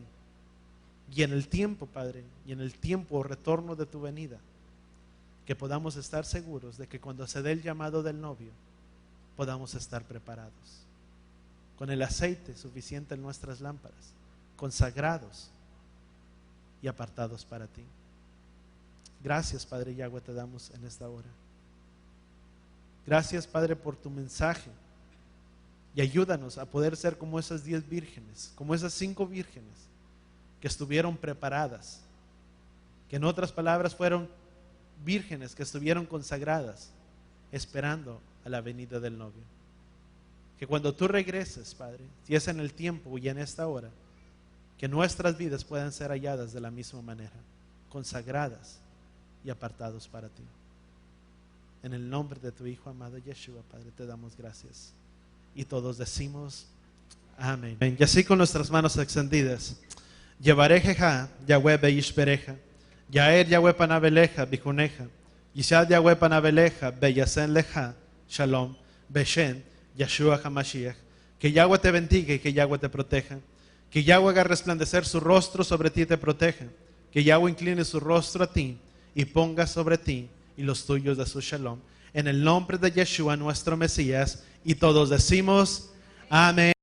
Speaker 1: Y en el tiempo, Padre, y en el tiempo o retorno de tu venida, que podamos estar seguros de que cuando se dé el llamado del novio, podamos estar preparados, con el aceite suficiente en nuestras lámparas, consagrados y apartados para ti. Gracias, Padre Yahweh, te damos en esta hora. Gracias, Padre, por tu mensaje. Y ayúdanos a poder ser como esas 10 vírgenes, como esas 5 vírgenes que estuvieron preparadas, que en otras palabras fueron vírgenes que estuvieron consagradas esperando a la venida del novio. Que cuando tú regreses, Padre, si es en el tiempo y en esta hora, que nuestras vidas puedan ser halladas de la misma manera, consagradas y apartados para ti. En el nombre de tu Hijo amado Yeshua, Padre, te damos gracias. Y todos decimos amén. Y así con nuestras manos extendidas, Yevarejeja, Yahweh beishbereja, Yaer Yahweh panabeleja, bijuneja, Yishad Yahweh panabeleja, beyasen leja, shalom, beshen, Yeshua HaMashiach. Que Yahweh te bendiga y que Yahweh te proteja. Que Yahweh haga resplandecer su rostro sobre ti y te proteja. Que Yahweh incline su rostro a ti y ponga sobre ti y los tuyos de su shalom. En el nombre de Yeshua, nuestro Mesías, y todos decimos amén.